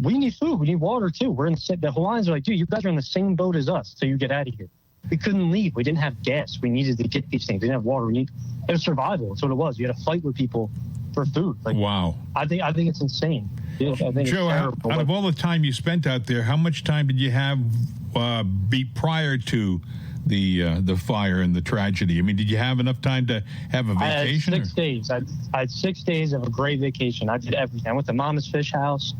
we need food. We need water too. The Hawaiians are like, dude, you guys are in the same boat as us, so you get out of here. We couldn't leave. We didn't have gas. We needed to get these things. We didn't have water. It was survival. That's what it was. You had to fight with people for food. Like, wow. I think it's insane. Yeah, I think Joe, out of all the time you spent out there, how much time did you have prior to the fire and the tragedy? I mean, did you have enough time to have a vacation? I had 6 days. I had 6 days of a great vacation. I did everything. I went to Mama's Fish House,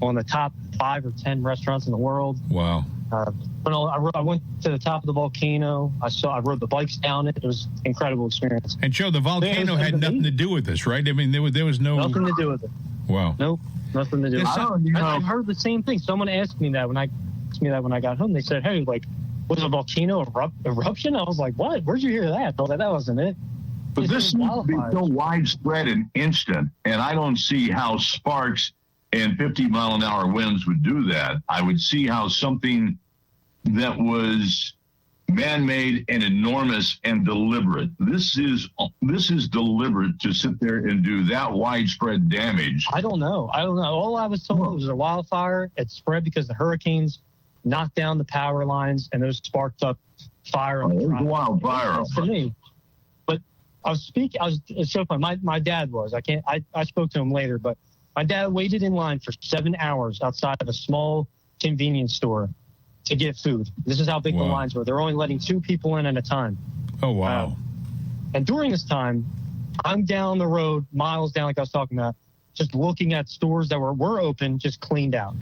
one of the top 5 or 10 restaurants in the world. Wow. I went to the top of the volcano. I rode the bikes down it. It was an incredible experience. And Joe, the volcano had nothing to do with this, right? I mean, there was nothing to do with it. Wow. Nope, nothing to do. I heard the same thing. Someone asked me that when I got home. They said, "Hey, like, was a volcano eruption?" I was like, "What? Where'd you hear that?" I was like, that wasn't it. But this seems to be so widespread and instant, and I don't see how sparks and 50-mile-an-hour winds would do that. I would see how something that was man-made and enormous and deliberate. This is deliberate to sit there and do that widespread damage. I don't know. All I was told was a wildfire. It spread because the hurricanes knocked down the power lines, and those sparked up fire on the drive. Wildfire for me. But it's so funny. My dad was. I spoke to him later, but my dad waited in line for 7 hours outside of a small convenience store to get food. This is how big the lines were. They're only letting 2 people in at a time. Oh, wow. And during this time, I'm down the road, miles down, like I was talking about, just looking at stores that were open, just cleaned out.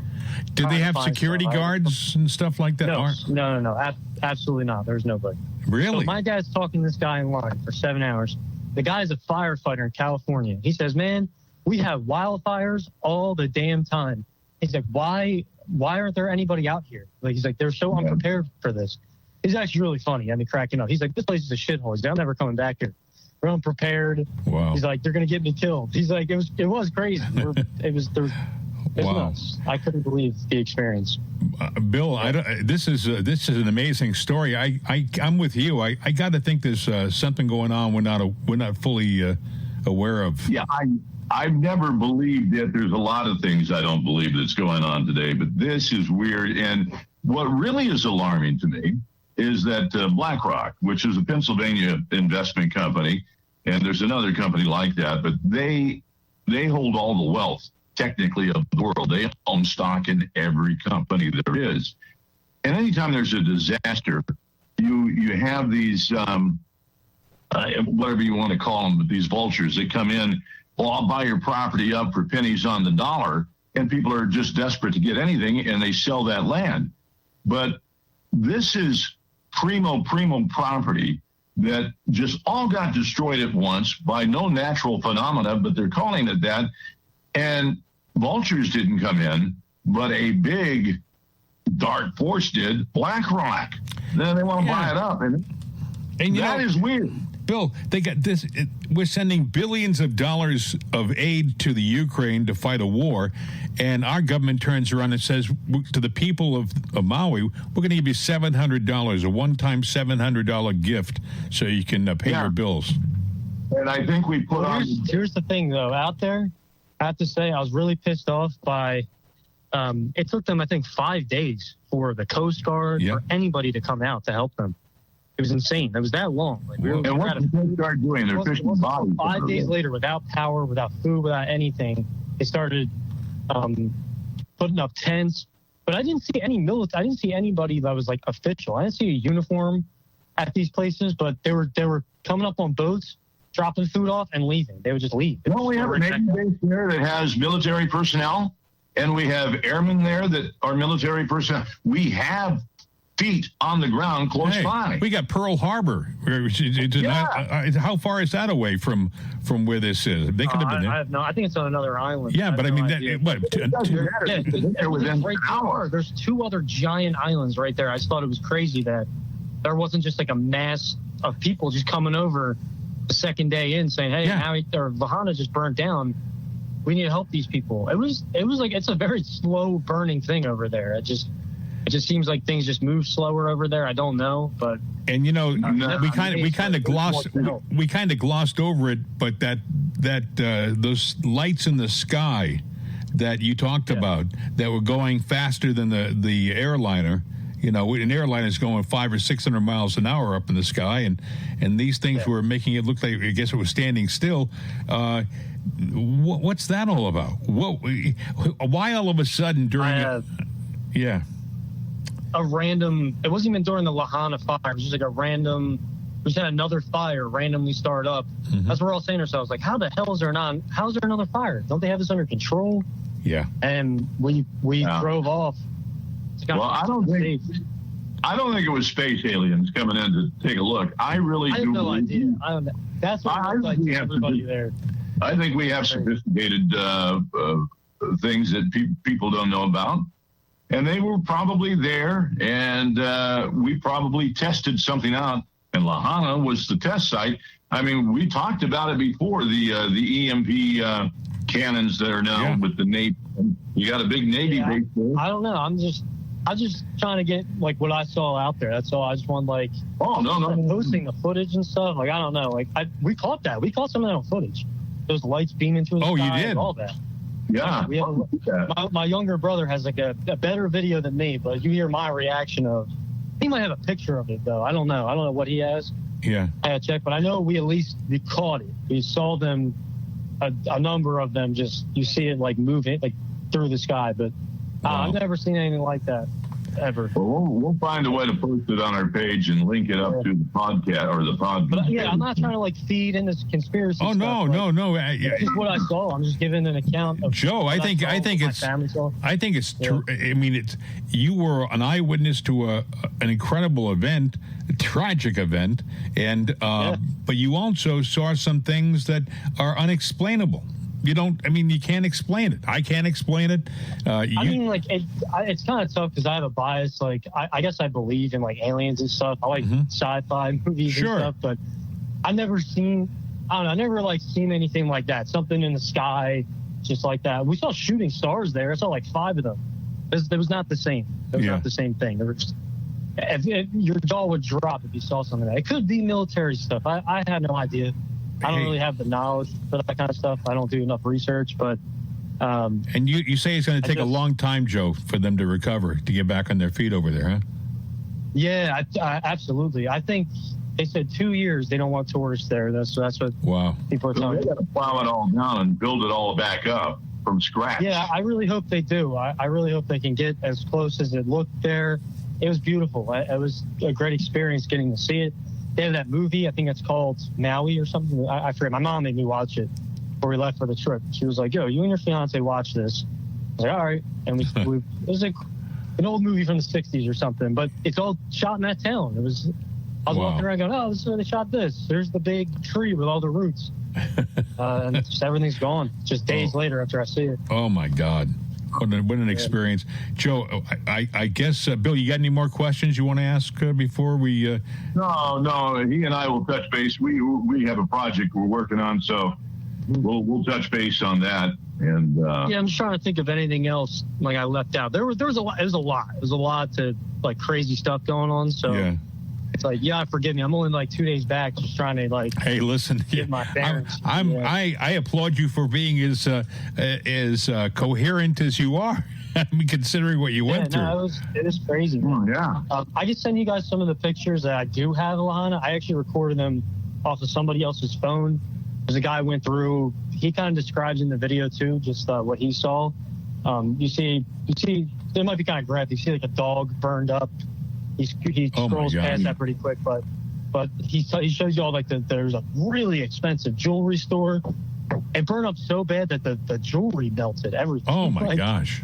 Did they have security guards and stuff like that? No. Absolutely not. There's nobody. Really? So my dad's talking to this guy in line for 7 hours. The guy's a firefighter in California. He says, man, we have wildfires all the damn time. He's like, why aren't there anybody out here? Like, he's like, they're so unprepared for this. He's actually really funny. I mean, cracking up. He's like, this place is a shithole. He's like, I'm never coming back here. We're unprepared. Wow. He's like, they're going to get me killed. He's like, it was crazy. It was Wow. nuts. I couldn't believe the experience. Bill, this is an amazing story. I'm with you. I got to think there's something going on we're not fully aware of. Yeah, I've never believed that. There's a lot of things I don't believe that's going on today, but this is weird. And what really is alarming to me is that BlackRock, which is a Pennsylvania investment company, and there's another company like that, but they hold all the wealth, technically, of the world. They own stock in every company there is. And anytime there's a disaster, you have these, whatever you want to call them, but these vultures that come in, well, I'll buy your property up for pennies on the dollar, and people are just desperate to get anything, and they sell that land. But this is primo property that just all got destroyed at once by no natural phenomena, but they're calling it that. And vultures didn't come in, but a big dark force did, BlackRock. Then they want to buy it up. And that is weird. Bill, they got this. We're sending billions of dollars of aid to the Ukraine to fight a war, and our government turns around and says to the people of Maui, we're going to give you $700, a one-time $700 gift, so you can pay your bills. And I think we put on... Here's the thing, though. Out there, I have to say, I was really pissed off by... it took them, I think, 5 days for the Coast Guard or anybody to come out to help them. It was insane. It was that long. Like, and what the Coast Guard doing? They're fishing bodies. 5 days later, without power, without food, without anything, they started putting up tents. But I didn't see any I didn't see anybody that was like official. I didn't see a uniform at these places, but they were coming up on boats, dropping food off, and leaving. They would just leave. Don't we have a Navy base there that has military personnel? And we have airmen there that are military personnel. We have feet on the ground close by. We got Pearl Harbor. How far is that away from where this is? They could have been there. I think it's on another island. Yeah, but I mean, there's 2 other giant islands right there. I just thought it was crazy that there wasn't just like a mass of people just coming over the second day in saying, hey, Lahaina just burnt down. We need to help these people. It was like, it's a very slow burning thing over there. It just seems like things just move slower over there. I don't know, but we kind of glossed over it. But that those lights in the sky that you talked about that were going faster than the airliner. You know, an airliner is going 500 or 600 miles an hour up in the sky, and these things were making it look like, I guess it was standing still. What's that all about? Why all of a sudden during a random, it wasn't even during the Lahaina fire, it was just like a random, we just had another fire randomly start up. That's what we're all saying to ourselves, like, how the hell is there another fire? Don't they have this under control? Yeah. And we drove off. Well, I don't think it was space aliens coming in to take a look. I have no idea. That's what I like to everybody there. I think we have sophisticated things that people don't know about. And they were probably there, and we probably tested something out. And Lahaina was the test site. I mean, we talked about it before, the EMP cannons that are now with the Navy. You got a big Navy base there. I don't know. I'm just trying to get like what I saw out there. That's all. I just want like posting the footage and stuff. Like, I don't know. Like we caught that. We caught some of that on footage. Those lights beaming through the sky. You did? And all that. Yeah. We have my younger brother has like a better video than me, but you hear my reaction of. He might have a picture of it though. I don't know what he has. Yeah. I had to check, but I know we caught it. We saw them, a number of them. Just you see it like moving like through the sky, but I've never seen anything like that ever. Well, we'll find a way to post it on our page and link it up to the podcast or the podcast. But I'm not trying to like feed into conspiracy. Oh, stuff. No. It's just what I saw. I'm just giving an account of Joe. I think it's true. I mean, you were an eyewitness to an incredible event, a tragic event, and but you also saw some things that are unexplainable. You don't. I mean, you can't explain it. I can't explain it. I mean, like it's kind of tough because I have a bias. Like I guess I believe in like aliens and stuff. I like sci-fi movies and stuff, but I've never seen. I don't know. I never like seen anything like that. Something in the sky, just like that. We saw shooting stars there. I saw like 5 of them. It was not the same. It was not the same thing. There was, your jaw would drop if you saw something like that. It could be military stuff. I had no idea. I don't really have the knowledge for that kind of stuff. I don't do enough research, but. And you say it's going to take a long time, Joe, for them to recover, to get back on their feet over there, huh? Yeah, absolutely. I think they said 2 years they don't want tourists there. That's what people are telling me. They got to plow it all down and build it all back up from scratch. Yeah, I really hope they do. I really hope they can get as close as it looked there. It was beautiful. It was a great experience getting to see it. They have that movie, I think it's called Maui or something. I forget. My mom made me watch it before we left for the trip. She was like, yo, you and your fiance watch this. I was like, all right. And it was like an old movie from the 60s or something, but it's all shot in that town. I was walking around going, oh, this is where they shot this. There's the big tree with all the roots. And just everything's gone. Just days later after I see it. Oh, my God. What an experience. Joe, I guess, Bill, you got any more questions you want to ask before we... No, he and I will touch base. We have a project we're working on, so we'll touch base on that. And yeah, I'm just trying to think of anything else like I left out. There was a lot. It was a lot. It was a lot to like crazy stuff going on. So it's like, forgive me. I'm only like 2 days back, just trying to like. Hey, listen, get my parents. I applaud you for being as coherent as you are. I mean, considering what you went through. No, it was crazy. I can send you guys some of the pictures that I do have, Lahaina. I actually recorded them off of somebody else's phone. There's a guy went through. He kind of describes in the video too, just what he saw. You see, it might be kind of graphic. You see like a dog burned up. He scrolls past that pretty quick, but he shows you all like there's a really expensive jewelry store. It burned up so bad that the jewelry melted. Everything. Oh my gosh!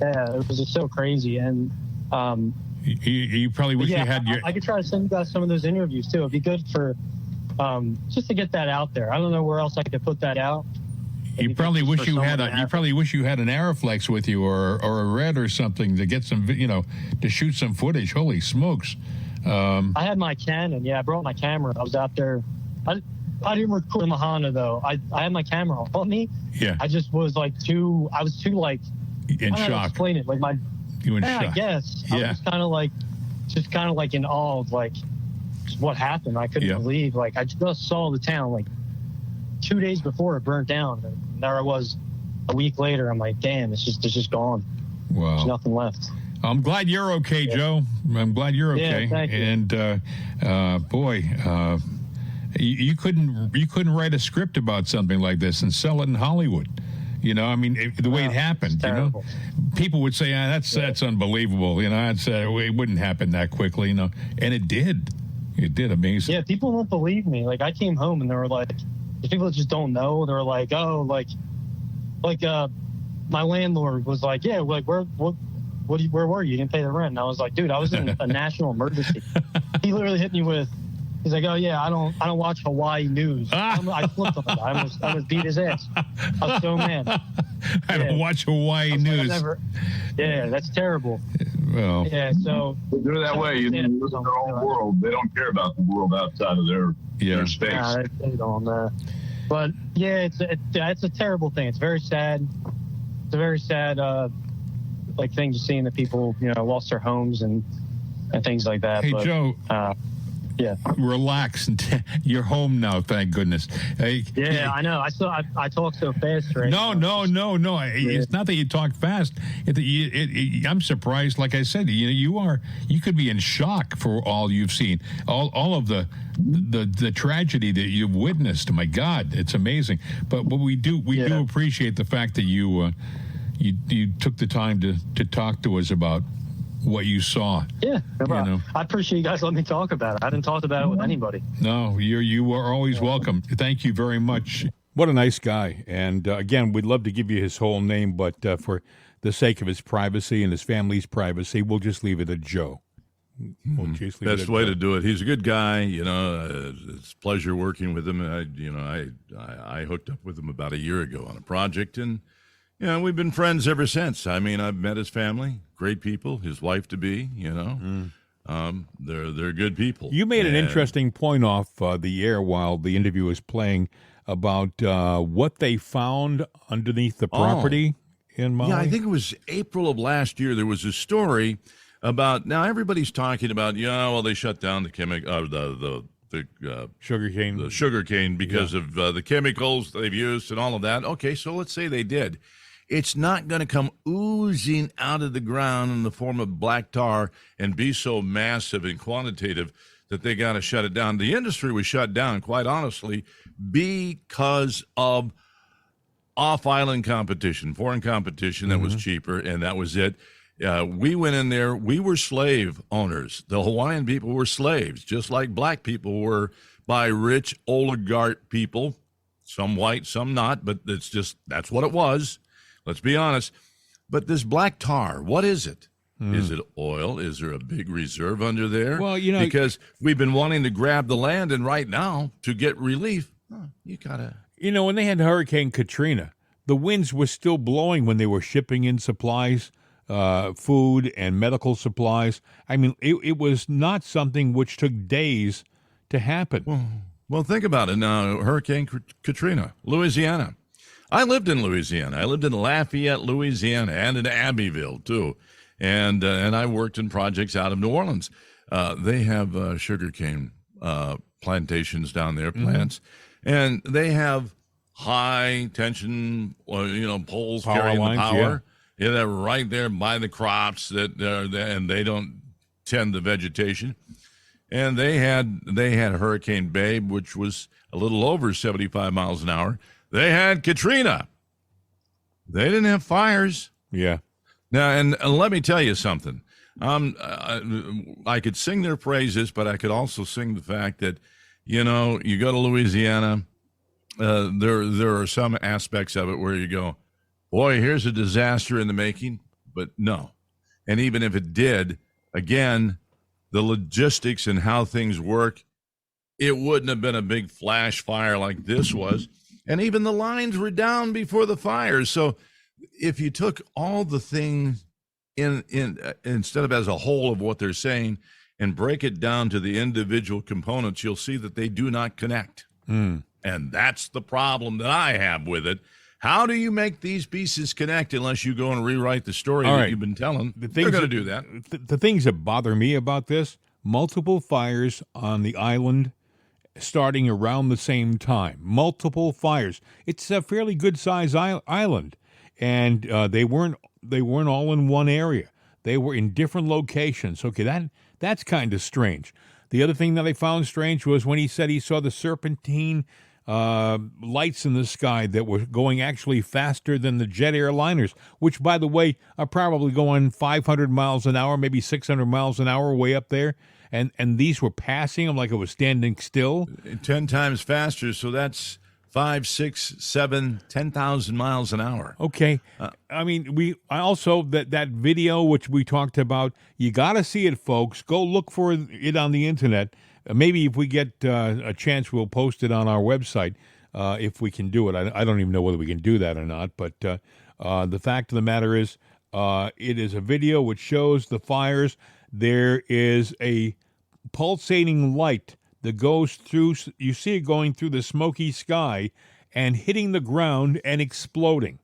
Yeah, it was just so crazy, and you probably wish you had your. I could try to send you guys some of those interviews too. It'd be good for just to get that out there. I don't know where else I could put that out. You probably wish you had an Aeroflex with you or a Red or something to get some, to shoot some footage. Holy smokes! I had my Canon. Yeah, I brought my camera. I was out there. I didn't record in Lahaina though. I had my camera on me. Yeah. I just was like too. I was too like. In shock. I don't know how to explain it. Like You in shock. I guess. Yeah. I was kind of like in awe of like what happened. I couldn't believe. Like I just saw the town like 2 days before it burnt down. And there I was a week later. I'm like, damn, it's just gone. Wow. There's nothing left. I'm glad you're okay, Joe. I'm glad you're okay. Yeah, thank you. And boy, you couldn't write a script about something like this and sell it in Hollywood. I mean, the way it happened, people would say, that's unbelievable. It wouldn't happen that quickly, and it did. It did. Amazing. Yeah, people won't believe me. Like I came home and they were like, the people that just don't know, they're like, oh, like my landlord was like, yeah, like where were you? You didn't pay the rent. And I was like, dude, I was in a national emergency. He literally hit me with, he's like, oh yeah, I don't watch Hawaii news. I flipped on him. I almost beat his ass. I was so mad. I don't watch Hawaii news. That's terrible. Well, yeah, so they're that way. You live in their own world. They don't care about the world outside of their space. They don't. But yeah, it's a terrible thing. It's very sad. It's a very sad like thing to seeing that people lost their homes and things like that. Hey, but, Joe. Yeah. Relax. You're home now, thank goodness. Yeah, I know. I talk so fast right now. No. It's not that you talk fast. I'm surprised. Like I said, you could be in shock for all you've seen, all of the tragedy that you've witnessed. My God, it's amazing. But we do appreciate the fact that you took the time to talk to us about what you saw. Yeah, I appreciate you guys letting me talk about it. I didn't talk about it with anybody. No, you are always welcome. Thank you very much. What a nice guy. And again, we'd love to give you his whole name, but for the sake of his privacy and his family's privacy, we'll just leave it at Joe. Well, geez, leave it Best at way that. to do it. He's a good guy. It's a pleasure working with him. I hooked up with him about a year ago on a project, and we've been friends ever since. I mean, I've met his family, great people. His wife to be, they're good people. You made an And- interesting point off the air while the interview was playing about what they found underneath the property in Maui. Yeah, I think it was April of last year. There was a story about, now everybody's talking about, they shut down the sugarcane. the sugar cane because of the chemicals they've used and all of that. Okay, so let's say they did. It's not going to come oozing out of the ground in the form of black tar and be so massive and quantitative that they got to shut it down. The industry was shut down, quite honestly, because of off-island competition, foreign competition that was cheaper, and that was it. We went in there. We were slave owners. The Hawaiian people were slaves, just like black people were by rich oligarch people, some white, some not, but that's what it was. Let's be honest. But this black tar, what is it? Is it oil? Is there a big reserve under there? Well, because we've been wanting to grab the land, and right now, to get relief, you got to... When they had Hurricane Katrina, the winds were still blowing when they were shipping in supplies, food and medical supplies. I mean, it was not something which took days to happen. Well, think about it now. Hurricane Katrina, Louisiana. I lived in Louisiana. I lived in Lafayette, Louisiana, and in Abbeville, too. And I worked in projects out of New Orleans. They have sugarcane plantations down there, plants, and they have high tension, poles Power carrying lines, the power. Yeah, they're right there by the crops and they don't tend the vegetation. And they had Hurricane Babe, which was a little over 75 miles an hour. They had Katrina. They didn't have fires. Yeah. Now, and let me tell you something. I could sing their praises, but I could also sing the fact that, you go to Louisiana, there are some aspects of it where you go, boy, here's a disaster in the making, but no. And even if it did, again, the logistics and how things work, it wouldn't have been a big flash fire like this was. And even the lines were down before the fires. So if you took all the things in instead of as a whole of what they're saying and break it down to the individual components, you'll see that they do not connect. And that's the problem that I have with it. How do you make these pieces connect unless you go and rewrite the story that you've been telling? They're going to do that. The things that bother me about this, multiple fires on the island starting around the same time. Multiple fires. It's a fairly good-sized island, and they weren't all in one area. They were in different locations. Okay, that's kind of strange. The other thing that I found strange was when he said he saw the serpentine lights in the sky that were going actually faster than the jet airliners, which, by the way, are probably going 500 miles an hour, maybe 600 miles an hour way up there. And these were passing them like it was standing still. 10 times faster, so that's 5, 6, 7, 10,000 miles an hour. Okay. I mean, I also, that video which we talked about, you got to see it, folks. Go look for it on the internet. Maybe if we get a chance, we'll post it on our website if we can do it. I don't even know whether we can do that or not. But the fact of the matter is, it is a video which shows the fires. There is a pulsating light that goes through. You see it going through the smoky sky and hitting the ground and exploding.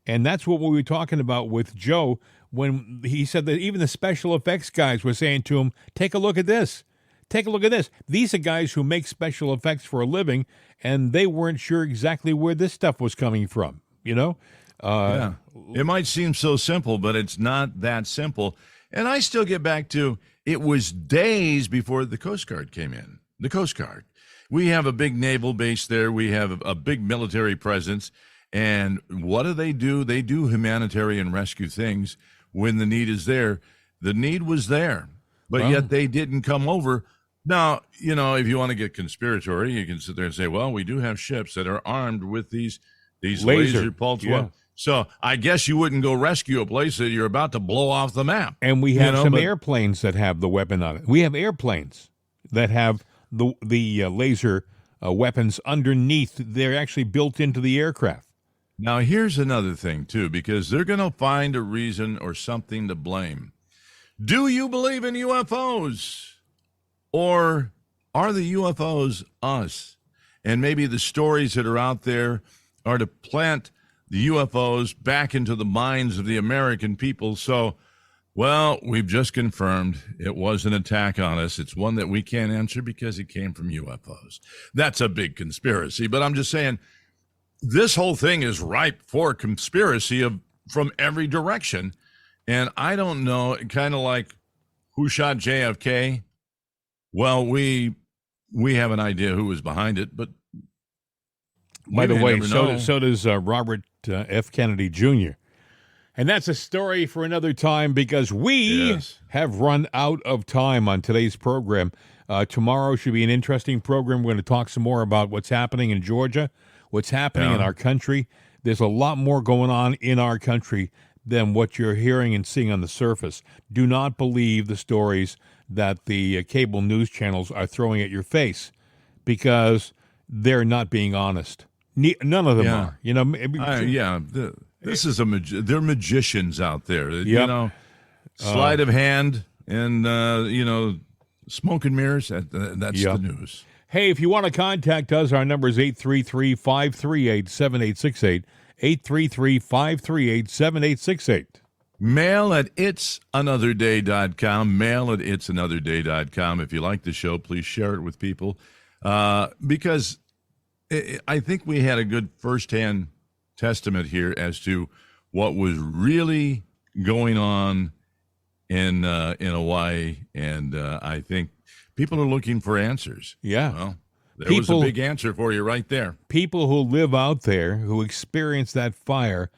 And that's what we were talking about with Joe when he said that even the special effects guys were saying to him, take a look at this. Take a look at this. These are guys who make special effects for a living, and they weren't sure exactly where this stuff was coming from, Yeah. It might seem so simple, but it's not that simple. And I still get back to, it was days before the Coast Guard came in. The Coast Guard. We have a big naval base there. We have a big military presence. And what do? They do humanitarian rescue things when the need is there. The need was there, but yet they didn't come over. Now, if you want to get conspiratory, you can sit there and say, well, we do have ships that are armed with these laser pulse. Yeah. So I guess you wouldn't go rescue a place that you're about to blow off the map. And we have some airplanes that have the weapon on it. We have airplanes that have the laser weapons underneath. They're actually built into the aircraft. Now, here's another thing, too, because they're going to find a reason or something to blame. Do you believe in UFOs? Or are the UFOs us? And maybe the stories that are out there are to plant the UFOs back into the minds of the American people. So, well, we've just confirmed it was an attack on us. It's one that we can't answer because it came from UFOs. That's a big conspiracy. But I'm just saying, this whole thing is ripe for conspiracy from every direction. And I don't know, kind of like who shot JFK? Well, we have an idea who was behind it, but by the way, so does Robert F. Kennedy Jr. And that's a story for another time because we have run out of time on today's program. Tomorrow should be an interesting program. We're going to talk some more about what's happening in Georgia, what's happening in our country. There's a lot more going on in our country than what you're hearing and seeing on the surface. Do not believe the stories that the cable news channels are throwing at your face because they're not being honest. None of them are. You know, this is they're magicians out there. You know, sleight of hand and smoke and mirrors. That's the news. Hey, if you want to contact us, our number is 833-538-7868. 833-538-7868. Mail at itsanotherday.com. Mail at itsanotherday.com. If you like the show, please share it with people. Because I think we had a good firsthand testament here as to what was really going on in Hawaii. And I think people are looking for answers. Yeah. Well, there was a big answer for you right there. People who live out there, who experience that fire,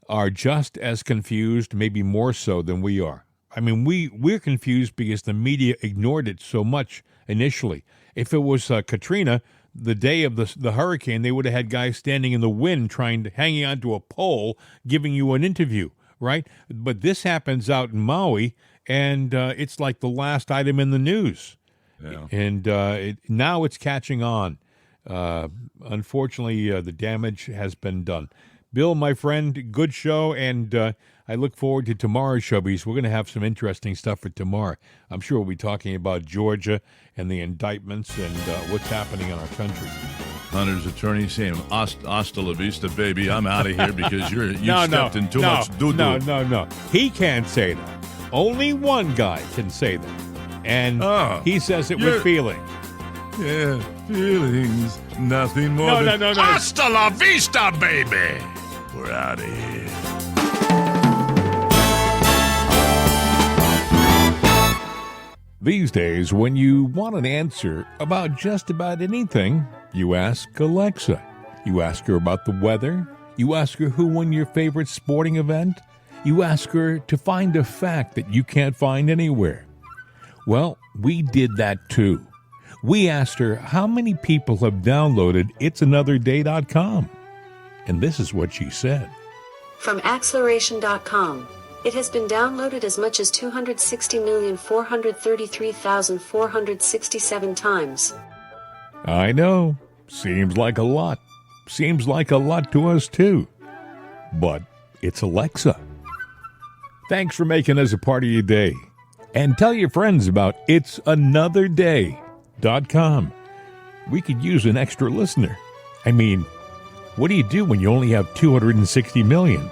are just as confused, maybe more so than we are. I mean, we're confused because the media ignored it so much initially. If it was Katrina, the day of the hurricane, they would have had guys standing in the wind hanging onto a pole, giving you an interview, right? But this happens out in Maui, and it's like the last item in the news. Yeah. And now it's catching on. Unfortunately, the damage has been done. Bill, my friend, good show, and I look forward to tomorrow's show because we're going to have some interesting stuff for tomorrow. I'm sure we'll be talking about Georgia and the indictments and what's happening in our country. Hunter's attorney saying, hasta la vista, baby. I'm out of here because you stepped in too much doo-doo. No. He can't say that. Only one guy can say that. And he says it with feeling. Yeah, feelings. Nothing more than... No. Hasta la vista, baby. We're out of here. These days, when you want an answer about just about anything, you ask Alexa. You ask her about the weather. You ask her who won your favorite sporting event. You ask her to find a fact that you can't find anywhere. Well, we did that too. We asked her how many people have downloaded itsanotherday.com. And this is what she said. From acceleration.com, it has been downloaded as much as 260,433,467 times. I know. Seems like a lot. Seems like a lot to us too. But it's Alexa. Thanks for making us a part of your day. And tell your friends about itsanotherday.com. We could use an extra listener. I mean, what do you do when you only have 260 million?